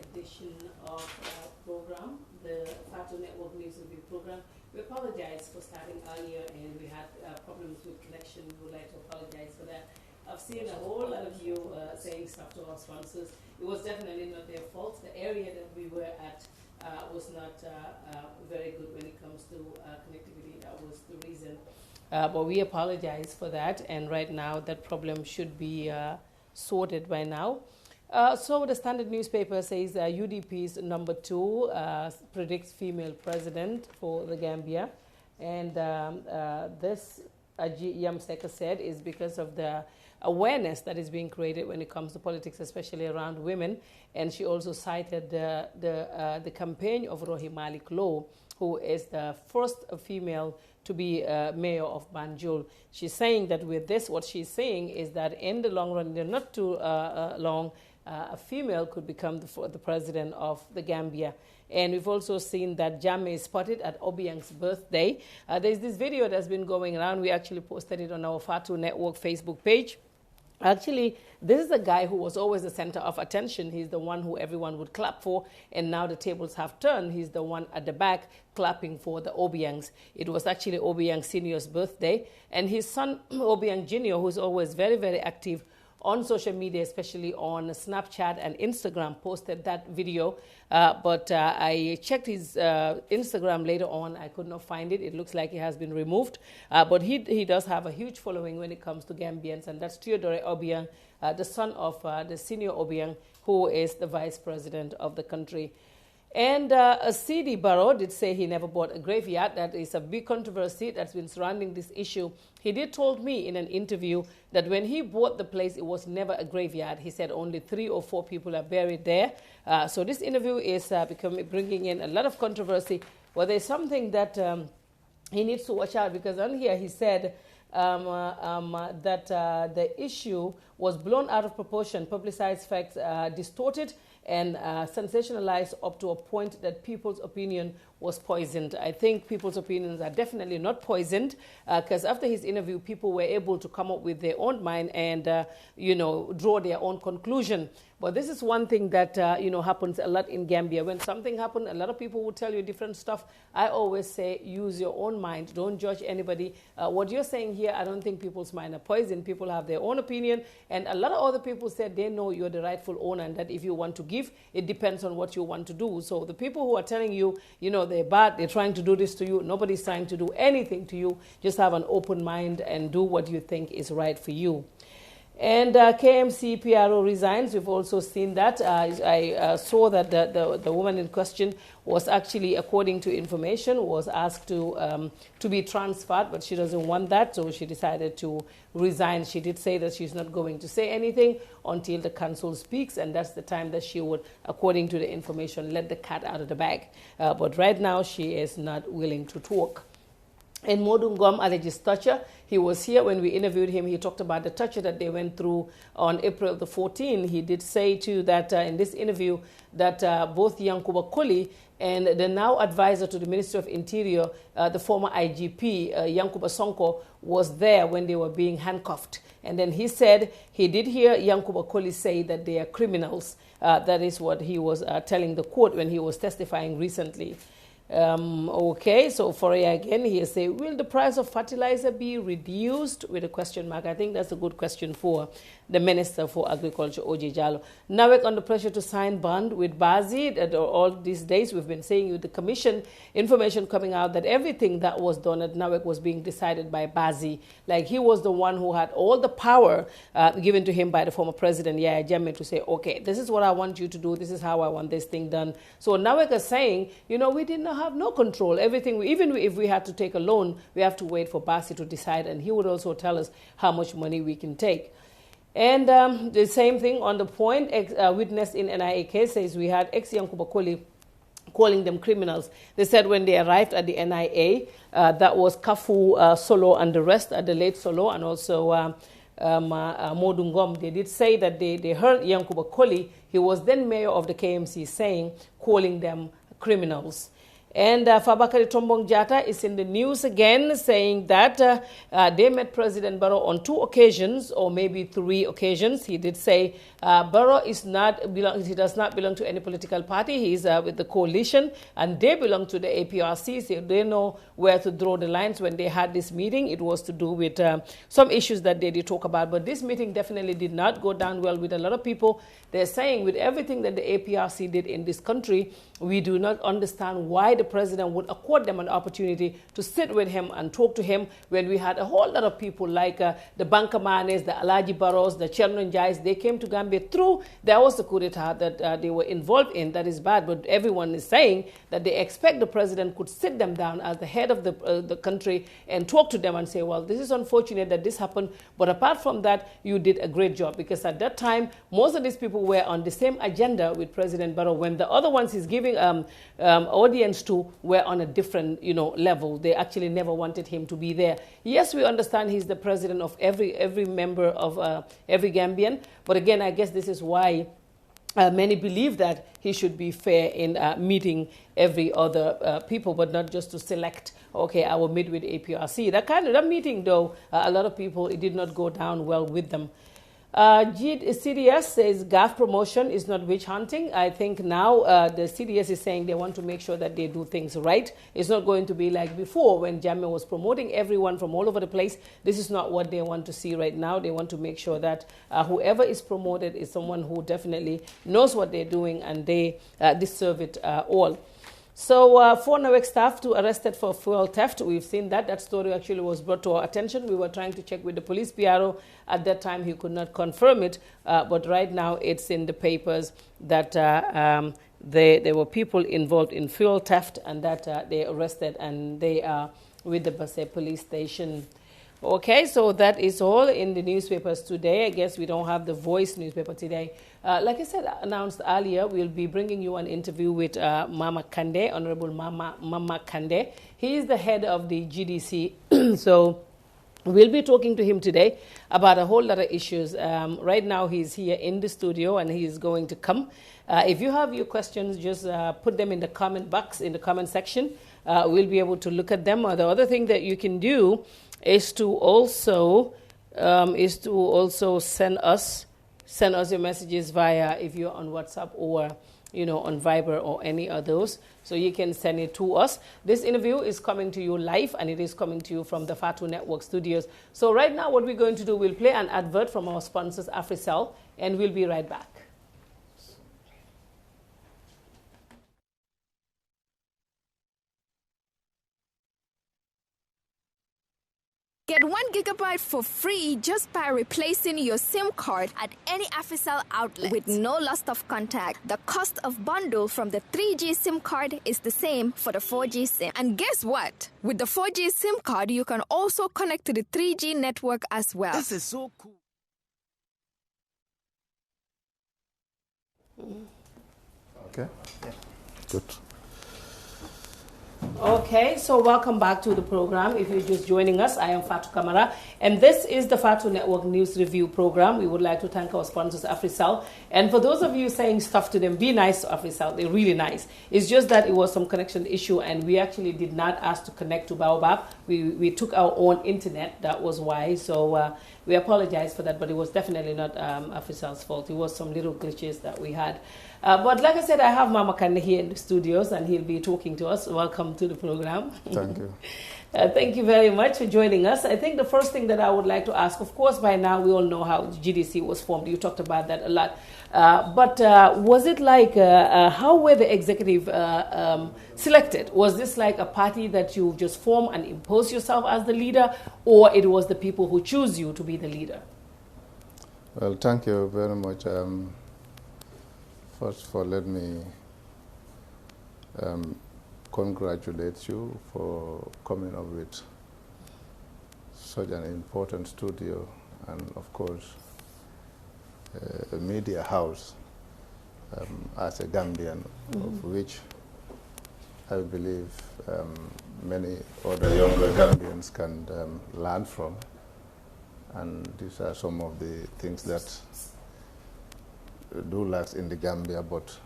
edition of program, the Fatu Network News Review program. We apologize for starting earlier and we had problems with connection. We would like to apologize for that. I've seen a whole lot of you saying stuff to our sponsors. It was definitely not their fault. The area that we were at was not very good when it comes to connectivity. That was the reason. But we apologize for that, and right now that problem should be sorted by now. So the Standard newspaper says UDP's number 2 predicts female president for the Gambia, and this, Yamseka said, is because of the awareness that is being created when it comes to politics, especially around women. And she also cited the campaign of Rohi Malik Low, who is the first female to be mayor of Banjul. She's saying that with this, what she's saying is that in the long run, not too long, a female could become the president of the Gambia. And we've also seen that Jammeh is spotted at Obiang's birthday. There's this video that's been going around. We actually posted it on our Fatu Network Facebook page. Actually, this is a guy who was always the center of attention. He's the one who everyone would clap for, and now the tables have turned. He's the one at the back clapping for the Obiangs. It was actually Obiang Senior's birthday, and his son, Obiang Junior, who's always very, very active on social media, especially on Snapchat and Instagram, posted that video. But I checked his Instagram later on. I could not find it. It looks like it has been removed. But he does have a huge following when it comes to Gambians, and that's Theodore Obiang, the son of the senior Obiang, who is the vice president of the country. And C.D. Barrow did say he never bought a graveyard. That is a big controversy that's been surrounding this issue. He did told me in an interview that when he bought the place, it was never a graveyard. He said only 3 or 4 people are buried there. So this interview is bringing in a lot of controversy. Well, there's something that he needs to watch out, because on here he said that the issue was blown out of proportion, publicized facts distorted, and sensationalized up to a point that people's opinion was poisoned. I think people's opinions are definitely not poisoned, because after his interview, people were able to come up with their own mind and, draw their own conclusion. But this is one thing that, happens a lot in Gambia. When something happens, a lot of people will tell you different stuff. I always say, use your own mind. Don't judge anybody. What you're saying here, I don't think people's mind are poisoned. People have their own opinion. And a lot of other people said they know you're the rightful owner, and that if you want to give, it depends on what you want to do. So the people who are telling you, they're bad, they're trying to do this to you, nobody's trying to do anything to you. Just have an open mind and do what you think is right for you. And KMC PRO resigns. We've also seen that. I saw that the woman in question was actually, according to information, was asked to be transferred, but she doesn't want that, so she decided to resign. She did say that she's not going to say anything until the council speaks, and that's the time that she would, according to the information, let the cat out of the bag. But right now, she is not willing to talk. And Modungom alleges torture. He was here when we interviewed him. He talked about the torture that they went through on April the 14th. He did say, too, that in this interview that both Yankuba Koli and the now advisor to the Ministry of Interior, the former IGP, Yankuba Sonko, was there when they were being handcuffed. And then he said he did hear Yankuba Koli say that they are criminals. That is what he was telling the court when he was testifying recently. Okay, so Foria again, he say, will the price of fertilizer be reduced? With a question mark. I think that's a good question for the Minister for Agriculture, Oji Jallo. NAWEC under pressure to sign bond with Bazi. All these days we've been saying with the commission information coming out that everything that was done at NAWEC was being decided by Bazi. Like he was the one who had all the power given to him by the former president, Yahya Jammeh, to say, okay, this is what I want you to do. This is how I want this thing done. So NAWEC is saying, we did not have no control. Everything, even if we had to take a loan, we have to wait for Bazi to decide, and he would also tell us how much money we can take. And the same thing on the point, witness in NIA case says we had ex-Yankuba Koli calling them criminals. They said when they arrived at the NIA, that was Kafu Solo and the rest, the late Solo, and also Modungom. They did say that they heard Yankuba Koli, he was then mayor of the KMC, calling them criminals. And Fabakary Tombong Jatta is in the news again, saying that they met President Barrow on 2 occasions, or maybe 3 occasions. He did say Barrow he does not belong to any political party. He's with the coalition, and they belong to the APRC, so they know where to draw the lines. When they had this meeting, it was to do with some issues that they did talk about. But this meeting definitely did not go down well with a lot of people. They're saying with everything that the APRC did in this country, we do not understand why the president would accord them an opportunity to sit with him and talk to him when we had a whole lot of people like the Bankamanes, the Alaji Barrows, the Chernon Jais. They came to Gambia through, there was the coup d'etat that they were involved in. That is bad, but everyone is saying that they expect the president could sit them down as the head of the country and talk to them and say, well, this is unfortunate that this happened, but apart from that, you did a great job. Because at that time, most of these people were on the same agenda with President Barrow, when the other ones he's giving audience to were on a different level. They actually never wanted him to be there. Yes, we understand he's the president of every member of every Gambian, but again, I guess this is why many believe that he should be fair in meeting every other people, but not just to select, okay, I will meet with APRC. That meeting, though, a lot of people, it did not go down well with them. CDS says GAF promotion is not witch hunting. I think now the CDS is saying they want to make sure that they do things right. It's not going to be like before when Jammeh was promoting everyone from all over the place. This is not what they want to see right now. They want to make sure that whoever is promoted is someone who definitely knows what they're doing, and they deserve it all. So 4 NAWEC staff arrested for fuel theft. We've seen that. That story actually was brought to our attention. We were trying to check with the police bureau. At that time, he could not confirm it. But right now, it's in the papers that there were people involved in fuel theft, and that they arrested, and they are with the Basse police station. Okay, so that is all in the newspapers today. I guess we don't have the Voice newspaper today. Like I said, announced earlier, we'll be bringing you an interview with Mama Kandeh, Honorable Mama Kandeh. He is the head of the GDC. So we'll be talking to him today about a whole lot of issues. Right now, he's here in the studio, and he is going to come. If you have your questions, just put them in the comment box, in the comment section. We'll be able to look at them. The other thing that you can do is to also send us your messages via, if you're on WhatsApp or on Viber or any of those. So you can send it to us. This interview is coming to you live, and it is coming to you from the Fatu Network studios. So right now, what we're going to do, we'll play an advert from our sponsors, AfriCell, and we'll be right back. Get 1 gigabyte for free just by replacing your SIM card at any AfriCell outlet with no loss of contact. The cost of bundle from the 3G SIM card is the same for the 4G SIM. And guess what? With the 4G SIM card, you can also connect to the 3G network as well. This is so cool. Okay. Yeah. Good. Okay, so welcome back to the program. If you're just joining us, I am Fatu Kamara, and this is the Fatu Network News Review program. We would like to thank our sponsors, AfriCell. And for those of you saying stuff to them, be nice to AfriCell. They're really nice. It's just that it was some connection issue, and we actually did not ask to connect to Baobab. We took our own internet. That was why. So we apologize for that, but it was definitely not AfriCell's fault. It was some little glitches that we had. But like I said, I have Mama Kandeh here in the studios, and he'll be talking to us. Welcome to the program. Thank you. Thank you very much for joining us. I think the first thing that I would like to ask, of course, by now we all know how GDC was formed. You talked about that a lot. But was it like, how were the executive selected? Was this like a party that you just form and impose yourself as the leader, or it was the people who choose you to be the leader? Well, thank you very much. First of all, let me congratulate you for coming up with such an important studio and, of course, a media house as a Gambian, of which I believe many other younger Gambians can learn from. And these are some of the things that do lack in the Gambia, but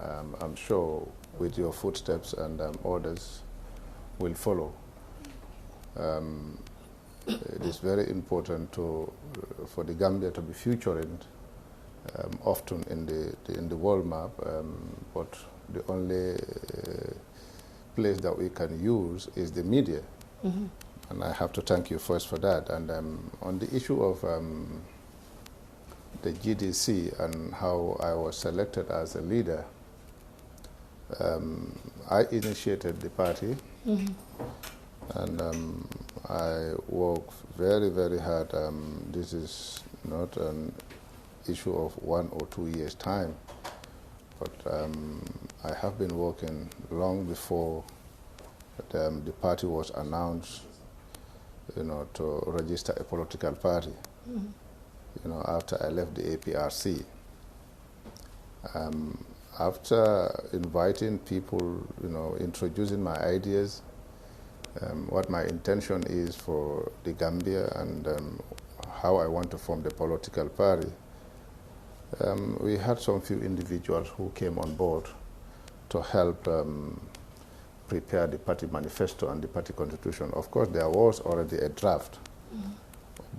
I'm sure with your footsteps and others will follow. It is very important for the Gambia to be featuring often in the world map, but the only place that we can use is the media. Mm-hmm. And I have to thank you first for that. And on the issue of the GDC and how I was selected as a leader, I initiated the party. Mm-hmm. And I worked very, very hard. This is not an issue of 1 or 2 years' time, but I have been working long before the party was announced, to register a political party. Mm-hmm. After I left the APRC. After inviting people, introducing my ideas, what my intention is for the Gambia and how I want to form the political party, we had some few individuals who came on board to help prepare the party manifesto and the party constitution. Of course, there was already a draft,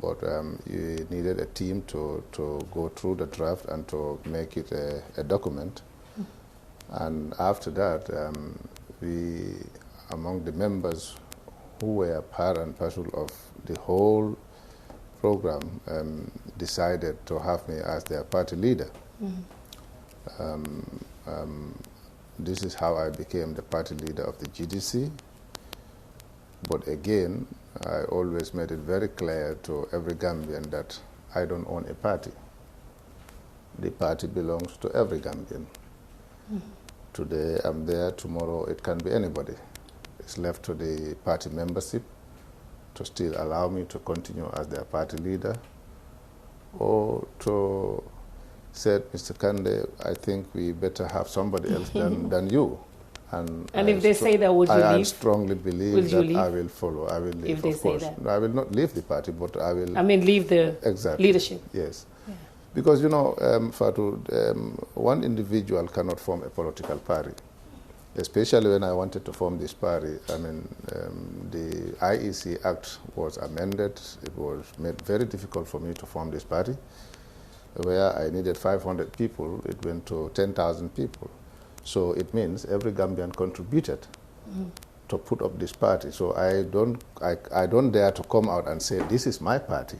but you needed a team to go through the draft and to make it a document. And after that, we, among the members who were part and parcel of the whole program, decided to have me as their party leader. Mm-hmm. This is how I became the party leader of the GDC. But again, I always made it very clear to every Gambian that I don't own a party. The party belongs to every Gambian. Mm-hmm. Today I'm there, tomorrow it can be anybody. It's left to the party membership to still allow me to continue as their party leader, or to say, Mr. Kandeh, I think we better have somebody else than you. And if they say that, would you leave? I strongly believe that I will follow. I will leave, if they of course. Say that. I will not leave the party, but I will... leave the leadership. Yes. Yeah. Because, Fatu, one individual cannot form a political party. Especially when I wanted to form this party, the IEC Act was amended. It was made very difficult for me to form this party. Where I needed 500 people, it went to 10,000 people. So it means every Gambian contributed to put up this party. So I don't dare to come out and say, this is my party,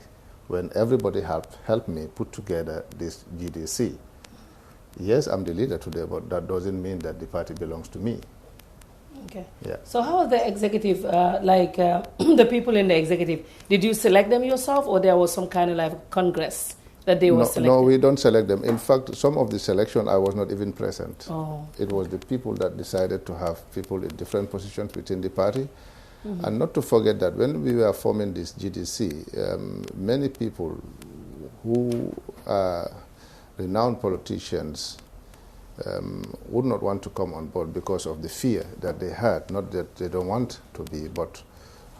when everybody helped me put together this GDC. Yes, I'm the leader today, but that doesn't mean that the party belongs to me. Okay. Yeah. So how are the executive, the people in the executive, did you select them yourself, or there was some kind of like congress that they were selected? No, we don't select them. In fact, some of the selection, I was not even present. Oh. It was the people that decided to have people in different positions within the party. Mm-hmm. And not to forget that when we were forming this GDC, many people who are renowned politicians would not want to come on board because of the fear that they had. Not that they don't want to be, but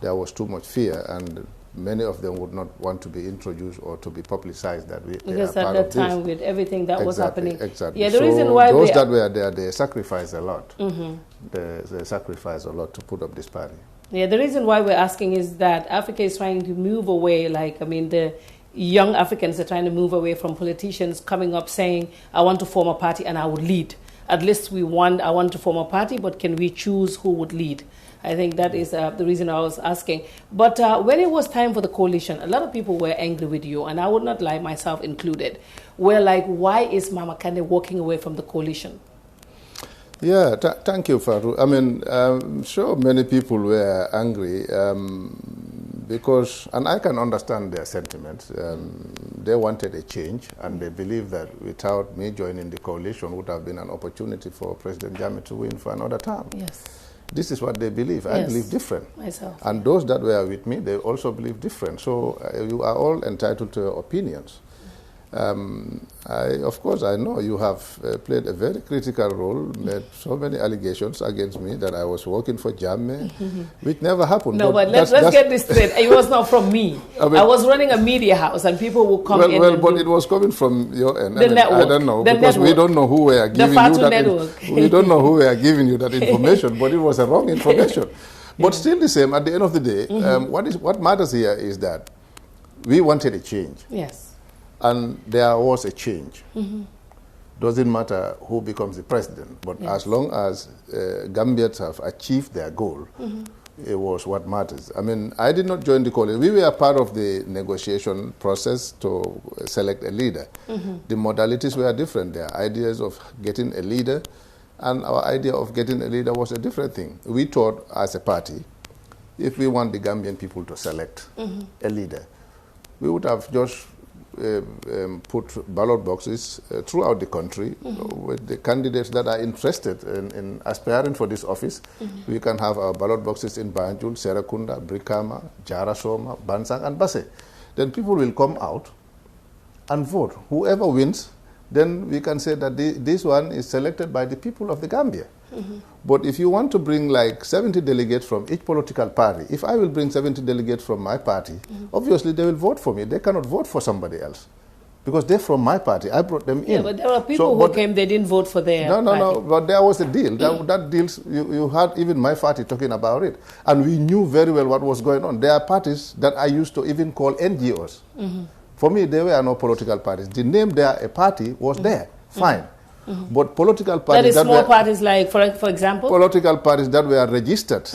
there was too much fear, and many of them would not want to be introduced or to be publicized that they because are part at of that time, this. with everything that was happening. Exactly. Yeah, the so reason why those that were there, they sacrificed a lot. Mm-hmm. They sacrificed a lot to put up this party. Yeah, the reason why we're asking is that Africa is trying to move away, the young Africans are trying to move away from politicians coming up saying, I want to form a party and I would lead. At least I want to form a party, but can we choose who would lead? I think that is the reason I was asking. But when it was time for the coalition, a lot of people were angry with you, and I would not lie, myself included. We're like, why is Mama Kandeh walking away from the coalition? Yeah, thank you, Fatu. I'm sure many people were angry because, and I can understand their sentiments. They wanted a change, and they believe that without me joining the coalition would have been an opportunity for President Jammeh to win for another term. Yes. This is what they believe. Yes. I believe different. Myself. And those that were with me, they also believe different. So you are all entitled to your opinions. Of course, I know you have played a very critical role, made so many allegations against me that I was working for Jammeh, which never happened. No, but let's get this straight. It was not from me. I was running a media house, and people would come in. Well, but it was coming from your end. The network. I don't know, because we don't know who we are giving you that. We don't know who we are giving you that information, but it was a wrong information. But still the same. At the end of the day, what matters here is that we wanted a change. Yes. And there was a change. Doesn't matter who becomes the president, but as long as Gambians have achieved their goal, it was what matters. I mean, I did not join the coalition. We were part of the negotiation process to select a leader. The modalities were different. There are ideas of getting a leader, and our idea of getting a leader was a different thing. We thought, as a party, if we want the Gambian people to select a leader, we would have just put ballot boxes throughout the country with the candidates that are interested in aspiring for this office. We can have our ballot boxes in Banjul, Serekunda, Brikama, Jarasoma, Bansang, and Basse. Then people will come out and vote. Whoever wins, then we can say that this one is selected by the people of the Gambia. But if you want to bring like 70 delegates from each political party, if I will bring 70 delegates from my party, obviously they will vote for me. They cannot vote for somebody else because they're from my party. I brought them in. Yeah, but there were people who came, they didn't vote for their party. No, but there was a deal. That deal, you had even my party talking about it. And we knew very well what was going on. There are parties that I used to even call NGOs. For me, there were no political parties. The name there, a party, was there. Fine. But political parties that is small parties like, for example? Political parties that were registered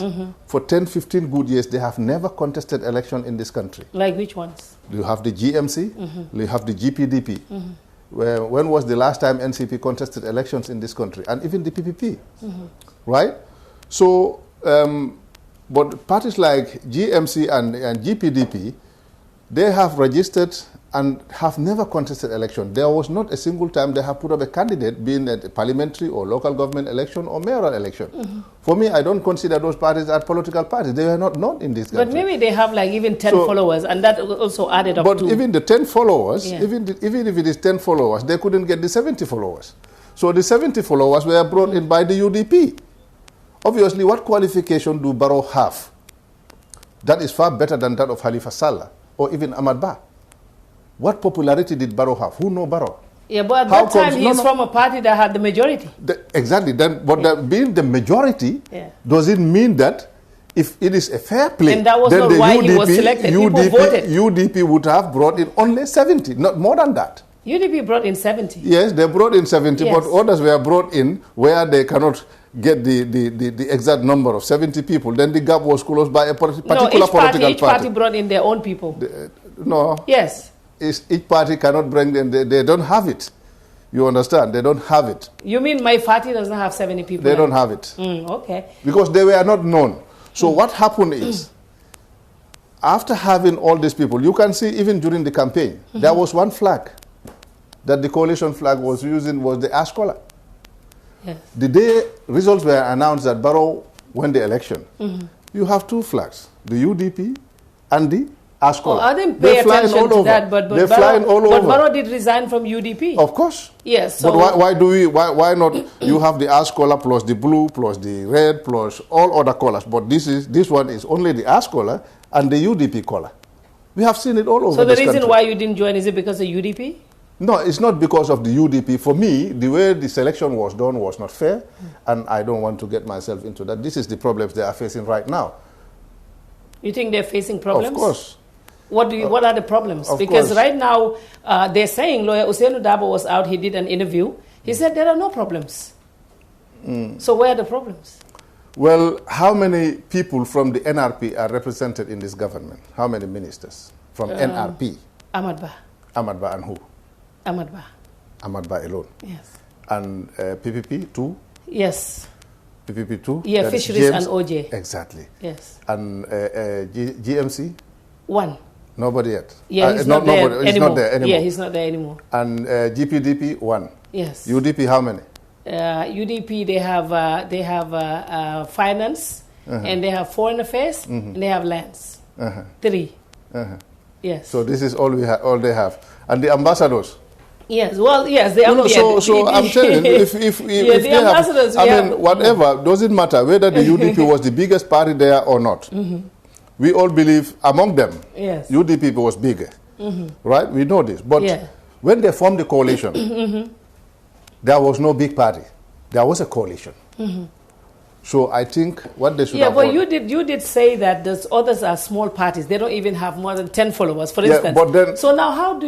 for 10, 15 good years, they have never contested election in this country. Like which ones? You have the GMC, you have the GPDP. When was the last time NCP contested elections in this country? And even the PPP, right? So, but parties like GMC and GPDP, they have registered and have never contested election. There was not a single time they have put up a candidate, being a parliamentary or local government election or mayoral election. For me, I don't consider those parties as political parties. They were not known in this country. But maybe they have like even 10 followers, and that also added up but to... But even the 10 followers, even if it is 10 followers, they couldn't get the 70 followers. So the 70 followers were brought in by the UDP. Obviously, what qualification do Barrow have? That is far better than that of Halifa Sallah or even Ahmad Bah. What popularity did Barrow have? Who know Barrow? Yeah, but at that time he's from a party that had the majority. Exactly. Then, but being the majority doesn't mean that if it is a fair play, and that was then not the why he was selected. People voted. UDP would have brought in only 70, not more than that. UDP brought in 70. Yes, they brought in 70, but others were brought in where they cannot get the exact number of 70 people. Then the gap was closed by a particular political party. Each party brought in their own people. No. Yes. Each party cannot bring them. They don't have it. You understand? They don't have it. You mean my party does not have 70 people? They don't have it. Okay. Because they were not known. So what happened is, after having all these people, you can see even during the campaign, there was one flag that the coalition flag was using was the ash collar. Yes. The day results were announced that Barrow won the election, you have two flags, the UDP and the ash collar. Oh, I didn't pay attention to that, but Barrow did resign from UDP. Of course. Yes. So but why not? You have the ash collar plus the blue plus the red plus all other colors, but this one is only the ash collar and the UDP collar. We have seen it all over. So the reason country. why you didn't join, is it because of UDP? No, it's not because of the UDP. For me, the way the selection was done was not fair, and I don't want to get myself into that. This is the problems they are facing right now. You think they're facing problems? Of course. What are the problems? Because right now, they're saying, lawyer Usainu Dabo was out, he did an interview. He said there are no problems. So where are the problems? Well, how many people from the NRP are represented in this government? How many ministers from NRP? Ahmad Bah. Ahmad Bah and who? Ahmad Bah. Ahmad Bah alone. Yes. And PPP, 2? Yes. PPP, 2? Yeah, Fisheries and OJ. Exactly. Yes. And GMC? 1. Nobody yet. Yeah, he's not there anymore. He's not there anymore. Yeah, he's not there anymore. And GPDP, 1. Yes. UDP, how many? UDP, they have finance, and they have foreign affairs, and they have lands. 3. Yes. So this is all they have. And the ambassadors? Yes, well, yes, they are. So I'm telling you, if the they ambassadors, have, whatever, doesn't matter whether the UDP was the biggest party there or not. We all believe among them, yes, UDP was bigger, right? We know this, but when they formed the coalition, there was no big party. There was a coalition. So I think what they should have... Yeah, but you did say that those others are small parties. They don't even have more than 10 followers, for instance. But then, so now how do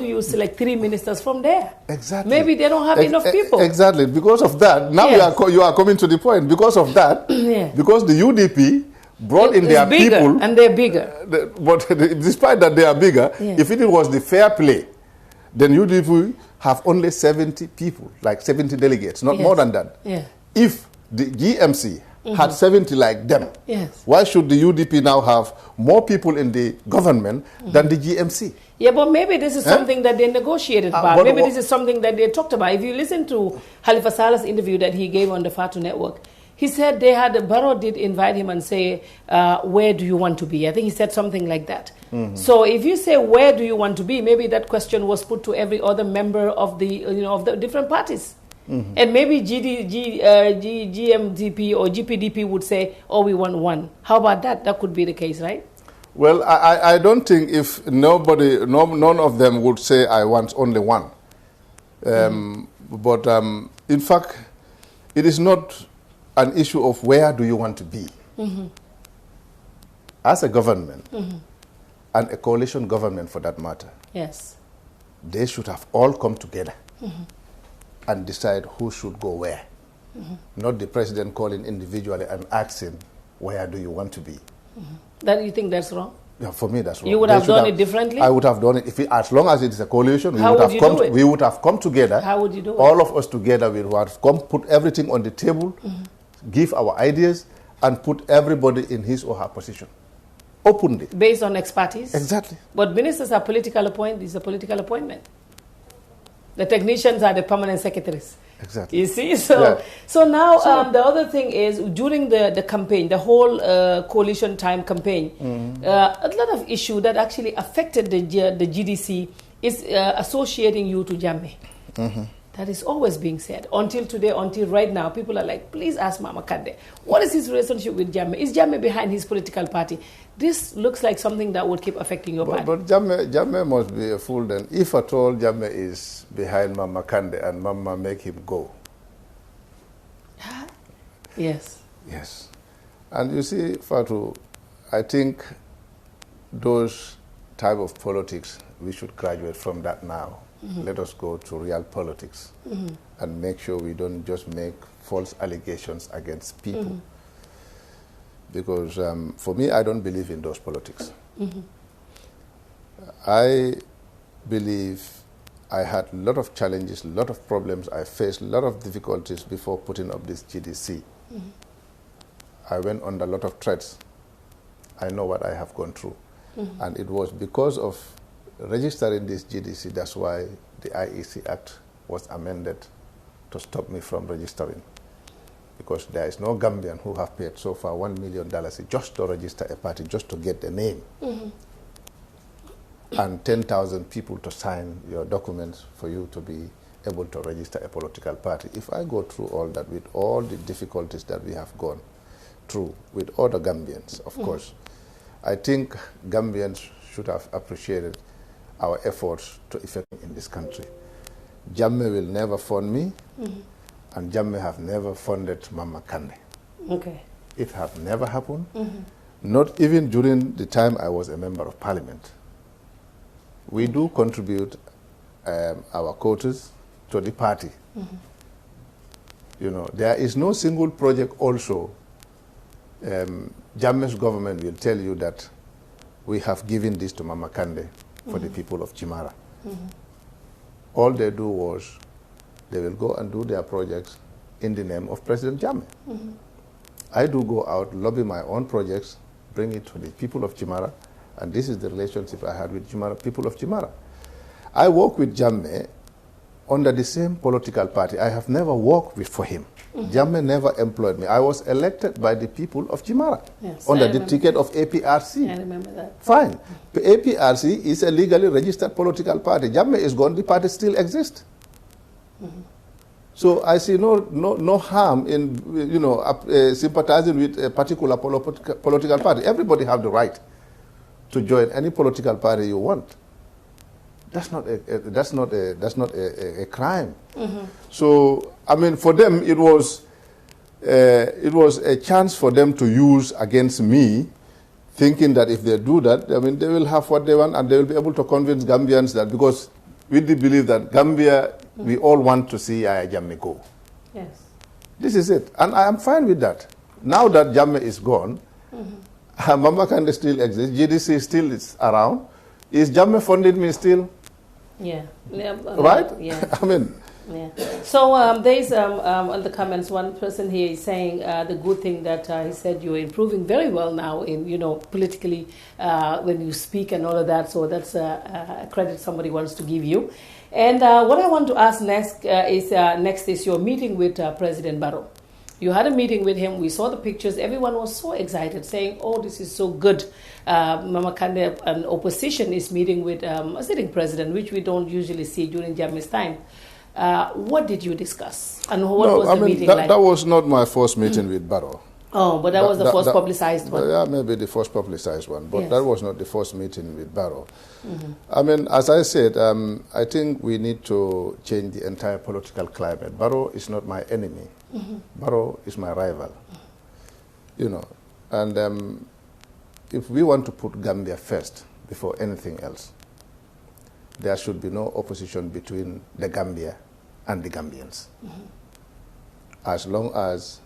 you select 3 ministers from there? Exactly. Maybe they don't have enough people. Exactly. Because of that, now you are coming to the point. Because of that, because the UDP brought in their people... And they're bigger. But despite that they are bigger, if it was the fair play, then UDP have only 70 people, like 70 delegates, not more than that. If the GMC had 70 like them, why should the UDP now have more people in the government than the GMC? Yeah, but maybe this is something that they negotiated about. Maybe this is something that they talked about. If you listen to Halifa Salah's interview that he gave on the Fatu network, he said Barrow did invite him and say, where do you want to be? I think he said something like that. So if you say, where do you want to be? Maybe that question was put to every other member of the, of the different parties. And maybe GMDP or GPDP would say, oh, we want one. How about that? That could be the case, right? Well, I don't think if none of them would say, I want only one. But in fact, it is not an issue of where do you want to be. As a government, and a coalition government for that matter, they should have all come together and decide who should go where. Not the president calling individually and asking, where do you want to be? That you think that's wrong? Yeah, for me, that's wrong. You would have done it differently? I would have done it. As long as it is a coalition, we would have come together. How would you do it? All of us together, we would have come, put everything on the table, give our ideas, and put everybody in his or her position. Openly. Based on expertise? Exactly. But ministers are political appointments. It's a political appointment. The technicians are the permanent secretaries. Exactly. You see? So now the other thing is, during the campaign, the whole coalition time campaign, a lot of issue that actually affected the GDC is associating you to Jammeh. That is always being said. Until today, until right now, people are like, please ask Mama Kandeh, what is his relationship with Jammeh? Is Jammeh behind his political party? This looks like something that would keep affecting your party. But Jammeh must be a fool then. If at all Jammeh is behind Mama Kandeh and Mama make him go. Yes. Yes. And you see, Fatu, I think those type of politics, we should graduate from that now. Let us go to real politics and make sure we don't just make false allegations against people. Because for me, I don't believe in those politics. I believe I had a lot of challenges, a lot of problems. I faced a lot of difficulties before putting up this GDC. I went under a lot of threats. I know what I have gone through. And it was because of registering this GDC, that's why the IEC Act was amended to stop me from registering. Because there is no Gambian who have paid so far $1 million just to register a party, just to get the name. And 10,000 people to sign your documents for you to be able to register a political party. If I go through all that with all the difficulties that we have gone through with other Gambians, of course, I think Gambians should have appreciated our efforts to effect in this country. Jammeh will never fund me, and Jammeh have never funded Mama Kandeh. Okay. It have never happened, not even during the time I was a member of parliament. We do contribute our quotas to the party. You know, there is no single project also. Jammeh's government will tell you that we have given this to Mama Kandeh for the people of Chimara. All they do was they will go and do their projects in the name of President Jammeh. I do go out, lobby my own projects, bring it to the people of Chimara, and this is the relationship I had with people of Chimara. I work with Jammeh under the same political party. I have never worked for him. Jammeh never employed me. I was elected by the people of Jimara under the ticket of APRC. I remember that. Fine. The APRC is a legally registered political party. Jammeh is gone, the party still exists. So I see no harm in sympathizing with a particular political party. Everybody have the right to join any political party you want. That's not a crime. So I mean, for them it was a chance for them to use against me, thinking that if they do that, I mean, they will have what they want and they will be able to convince Gambians that, because we do believe that Gambia, we all want to see Yaya Jammeh go. Yes. This is it, and I am fine with that. Now that Jammeh is gone, Mama Kandeh still exists, GDC still is around. Is Jammeh funding me still? Yeah. Right? Yeah. I mean. Yeah. So there's on the comments, one person here is saying the good thing that he said you're improving very well now in, politically when you speak and all of that. So that's a credit somebody wants to give you. And what I want to ask next is your meeting with President Barrow. You had a meeting with him. We saw the pictures. Everyone was so excited, saying, "Oh, this is so good." Mama Kandeh, an opposition, is meeting with a sitting president, which we don't usually see during Jammeh's time. What did you discuss? And what was the meeting like? That was not my first meeting with Barrow. Oh, but that was the first publicized one. Yeah, maybe the first publicized one, but that was not the first meeting with Barrow. I mean, as I said, I think we need to change the entire political climate. Barrow is not my enemy. Barrow is my rival. And if we want to put Gambia first before anything else, there should be no opposition between the Gambia and the Gambians. As long as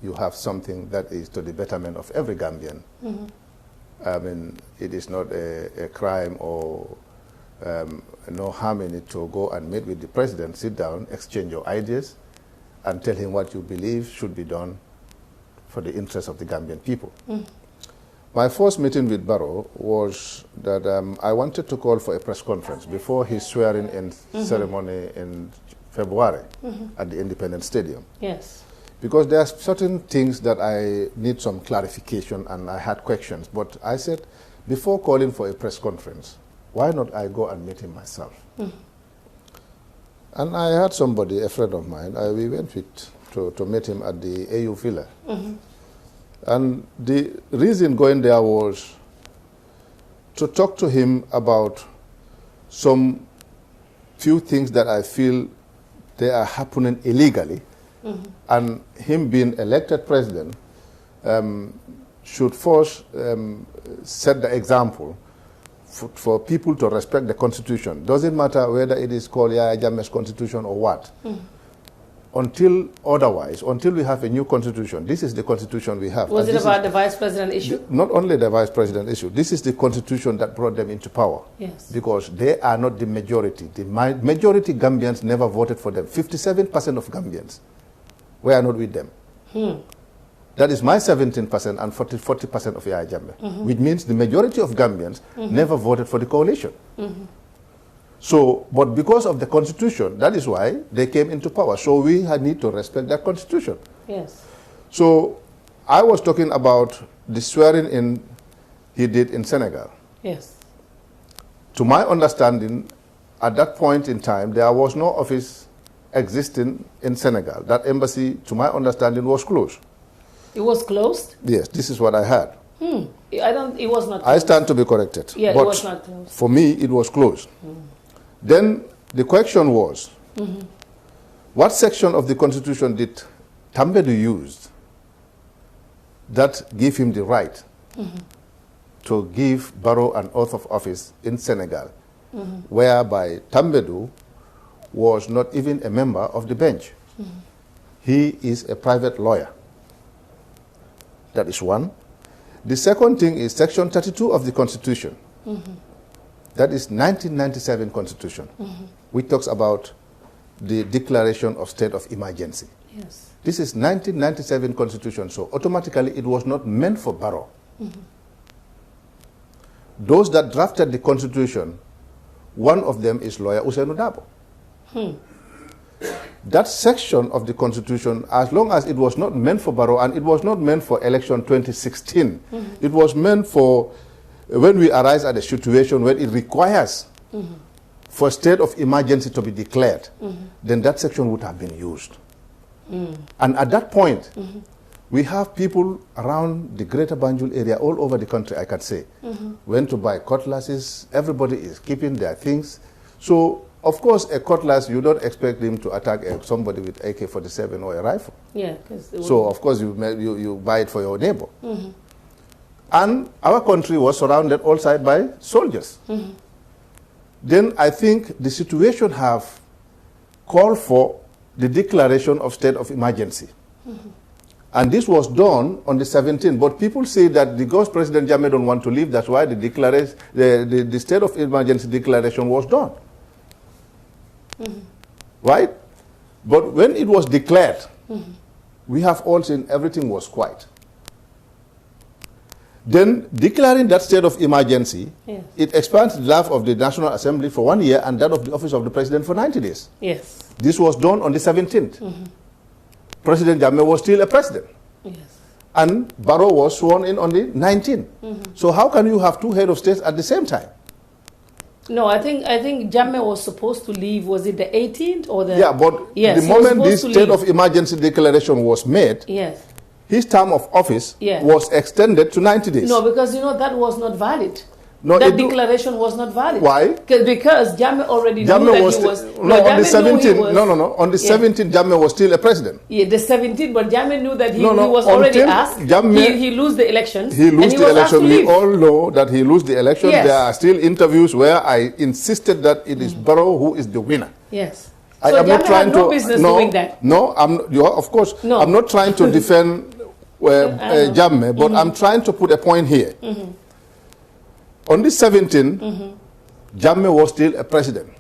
you have something that is to the betterment of every Gambian, I mean, it is not a crime or no harm in it to go and meet with the president, sit down, exchange your ideas, and tell him what you believe should be done for the interest of the Gambian people. My first meeting with Barrow was that I wanted to call for a press conference before his swearing-in ceremony in February at the Independence Stadium. Yes. Because there are certain things that I need some clarification and I had questions. But I said, before calling for a press conference, why not I go and meet him myself? And I had somebody, a friend of mine, we went to meet him at the AU Villa. And the reason going there was to talk to him about some few things that I feel they are happening illegally. And him being elected president should first set the example for people to respect the Constitution. Doesn't matter whether it is called Yaya Jammeh's Constitution or what. Until we have a new constitution, this is the constitution we have. Was it about the vice president issue? Not only the vice president issue. This is the constitution that brought them into power. Yes. Because they are not the majority. The majority Gambians never voted for them. 57% of Gambians were not with them. That is my 17% and 40% of Yaya Jammeh, which means the majority of Gambians never voted for the coalition. So, but because of the constitution, that is why they came into power. So we need to respect that constitution. Yes. So I was talking about the swearing in he did in Senegal. Yes. To my understanding, at that point in time, there was no office existing in Senegal. That embassy, to my understanding, was closed. It was closed? Yes, this is what I had. It was not closed. I stand to be corrected. Yeah, but it was not closed. For me, it was closed. Then the question was, what section of the Constitution did Tambedou use that gave him the right to give Barrow an oath of office in Senegal, whereby Tambedou was not even a member of the bench. He is a private lawyer. That is one. The second thing is Section 32 of the Constitution. That is 1997 Constitution, which talks about the declaration of state of emergency. Yes. This is 1997 Constitution, so automatically it was not meant for Barrow. Those that drafted the Constitution, one of them is lawyer Ousainou Darboe. That section of the Constitution, as long as it was not meant for Barrow, and it was not meant for election 2016, it was meant for when we arise at a situation where it requires for a state of emergency to be declared, then that section would have been used. And at that point, we have people around the greater Banjul area, all over the country, I can say, went to buy cutlasses. Everybody is keeping their things. So, of course, a cutlass, you don't expect him to attack somebody with AK-47 or a rifle. Yeah. So, of course, you buy it for your neighbor. And our country was surrounded all sides by soldiers. Then I think the situation have called for the declaration of state of emergency. And this was done on the 17th. But people say that because President Jammeh don't want to leave, that's why the state of emergency declaration was done. Right? But when it was declared, we have all seen everything was quiet. Then declaring that state of emergency, it expands the life of the National Assembly for 1 year and that of the office of the President for 90 days. Yes. This was done on the 17th. President Jammeh was still a president. Yes. And Barrow was sworn in on the 19th. So how can you have two head of states at the same time? No, I think Jammeh was supposed to leave. Was it the 18th or the? Yeah, but the moment this state of emergency declaration was made, his term of office was extended to 90 days. No, because that was not valid. No, that declaration was not valid. Why? Because Jammeh already knew that he was... on the 17th, on the 17th, Jammeh was still a president. Yeah, the 17th, but Jammeh knew that he was already asked. He lost the elections. He lost the election. We all know that he lost the election. Yes. There are still interviews where I insisted that it is Barrow who is the winner. Yes. So Jammeh had no business doing that. No, of course, no. I'm not trying to defend Jammeh, but I'm trying to put a point here. On the 17th, Jammeh was still a president.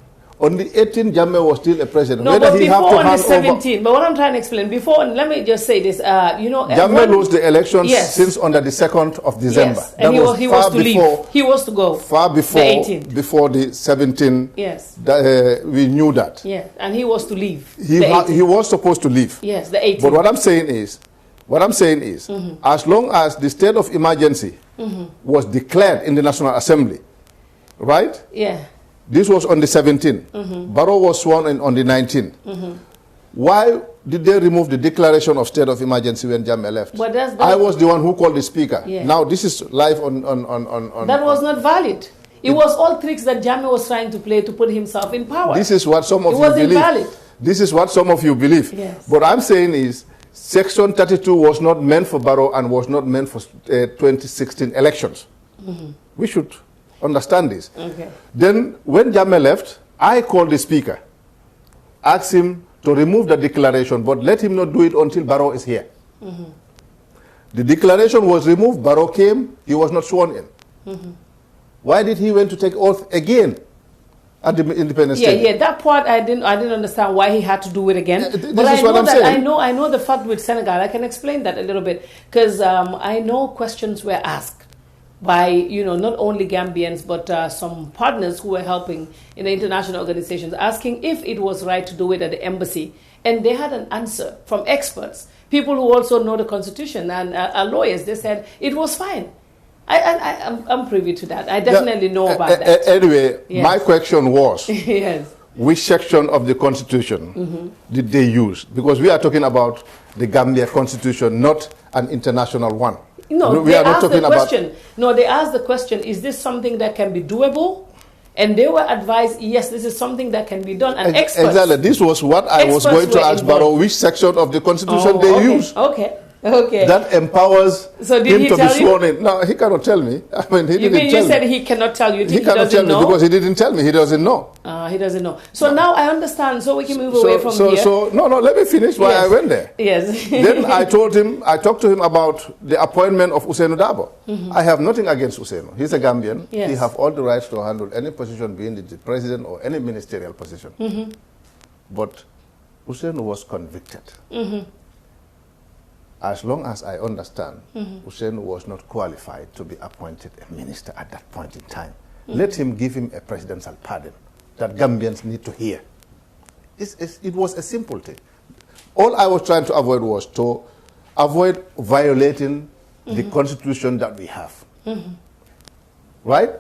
On the 18th, Jammeh was still a president. No, but before on the 17th, but what I'm trying to explain, before, let me just say this, Jammeh lost the elections since on the 2nd of December. Yes, and he was to leave. He was to go. Far before the 18th. Before the 17th, yes. We knew that. Yeah, and he was to leave. He was supposed to leave. Yes, the 18th. But what I'm saying is, as long as the state of emergency was declared in the National Assembly, right? Yeah. This was on the 17th. Barrow was sworn in on the 19th. Why did they remove the declaration of state of emergency when Jammeh left? But I was the one who called the speaker. Yeah. Now this is live on that was not valid. It was all tricks that Jammeh was trying to play to put himself in power. This is what some of you believe. It was invalid. This is what some of you believe. Yes. What I'm saying is, Section 32 was not meant for Barrow and was not meant for 2016 elections. We should understand this. Okay. Then, when Jammeh left, I called the speaker, asked him to remove the declaration, but let him not do it until Barrow is here. The declaration was removed, Barrow came, he was not sworn in. Why did he went to take oath again at the Independence Day? Yeah, that part I didn't understand why he had to do it again. But I know the fact with Senegal. I can explain that a little bit because I know questions were asked by not only Gambians but some partners who were helping in the international organizations, asking if it was right to do it at the embassy, and they had an answer from experts, people who also know the Constitution and are lawyers. They said it was fine. I'm privy to that. I definitely know about that. Anyway, my question was, yes. Which section of the Constitution did they use? Because we are talking about the Gambia Constitution, not an international one. No, they asked the question. No, they asked the question, is this something that can be doable? And they were advised, yes, this is something that can be done. And experts... Exactly. This was what I was going to ask Barrow, which section of the Constitution they use. Okay. That empowers him to be sworn in. No, he cannot tell me. I mean, he didn't tell me. You said he cannot tell you. He cannot tell me because he didn't tell me. He doesn't know. He doesn't know. So now I understand. So we can move away from here. No, let me finish why I went there. Yes. Then I talked to him about the appointment of Ousainou Darboe. I have nothing against Ousainou. He's a Gambian. Yes. He has all the rights to handle any position, being the president or any ministerial position. But Ousainou was convicted. As long as I understand, Ousainou was not qualified to be appointed a minister at that point in time. Let him give him a presidential pardon that Gambians need to hear. It was a simple thing. All I was trying to avoid was to avoid violating the constitution that we have. Right?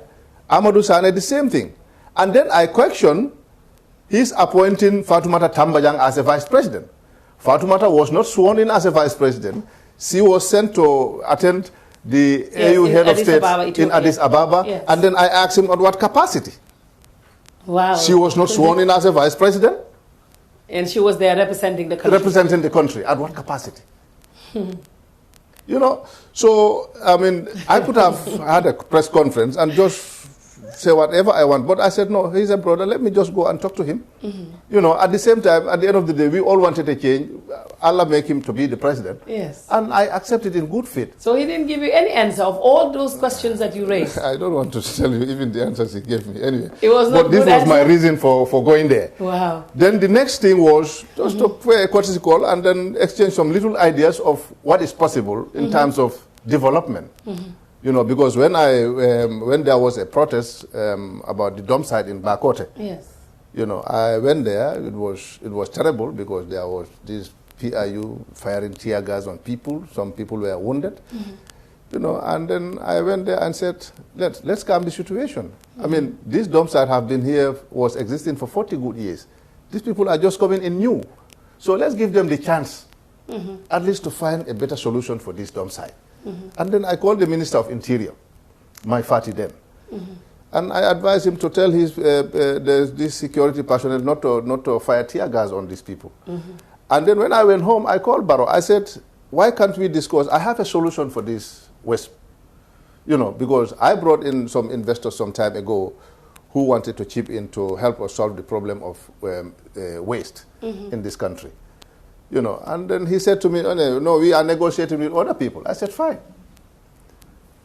Amadou Sane, the same thing. And then I question his appointing Fatoumata Tambajang as a vice president. Fatoumata was not sworn in as a vice president. She was sent to attend the AU head of state in Addis Ababa. Yes. And then I asked him on what capacity. Wow. She was not sworn in as a vice president. And she was there representing the country. Representing the country. At what capacity? You know, so, I mean, I could have had a press conference and just say whatever I want. But I said, no, he's a brother. Let me just go and talk to him. You know, at the same time, at the end of the day, we all wanted a change. Allah make him to be the president. Yes. And I accepted in good faith. So he didn't give you any answer of all those questions that you raised? I don't want to tell you even the answers he gave me. Anyway. It was not But this was my reason for going there. Wow. Then the next thing was just to pay a courtesy call and then exchange some little ideas of what is possible in terms of development. You know, because when there was a protest about the dump site in Bakote, yes, you know, I went there. It was terrible because there was this PIU firing tear gas on people. Some people were wounded. You know, and then I went there and said, let's calm the situation. I mean, this dump site was existing for 40 good years. These people are just coming in new. So let's give them the chance, at least to find a better solution for this dump site. And then I called the Minister of Interior, my Fatu then. And I advised him to tell this security personnel not to fire tear gas on these people. And then when I went home, I called Barrow. I said, why can't we discuss? I have a solution for this waste. You know, because I brought in some investors some time ago who wanted to chip in to help us solve the problem of waste in this country. You know, and then he said to me, oh, no, we are negotiating with other people. I said, fine.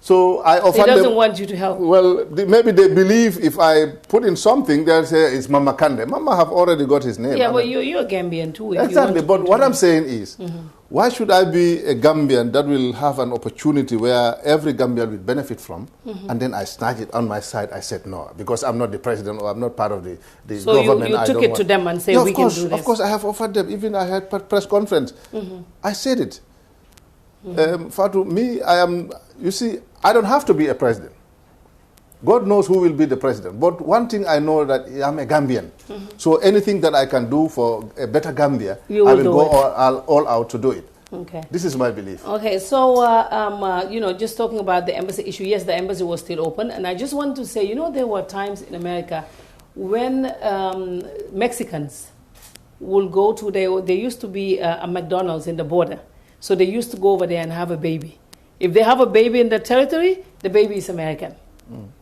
So I offered them. He doesn't want you to help. Well, maybe they believe if I put in something, they'll say it's Mama Kandeh. Mama have already got his name. Yeah, but you're Gambian too. Exactly, but what I'm saying is, why should I be a Gambian that will have an opportunity where every Gambian will benefit from, and then I snatch it on my side? I said no, because I'm not the president or I'm not part of the government. So you took it to them and said, we can do this? Of course, I have offered them. Even I had press conference. I said it. Fatu, you see, I don't have to be a president. God knows who will be the president. But one thing I know that I'm a Gambian. So anything that I can do for a better Gambia, I will go all out to do it. Okay. This is my belief. Okay, so, you know, just talking about the embassy issue, yes, the embassy was still open. And I just want to say, you know, there were times in America when Mexicans will go to, there used to be a McDonald's in the border. So they used to go over there and have a baby. If they have a baby in the territory, the baby is American.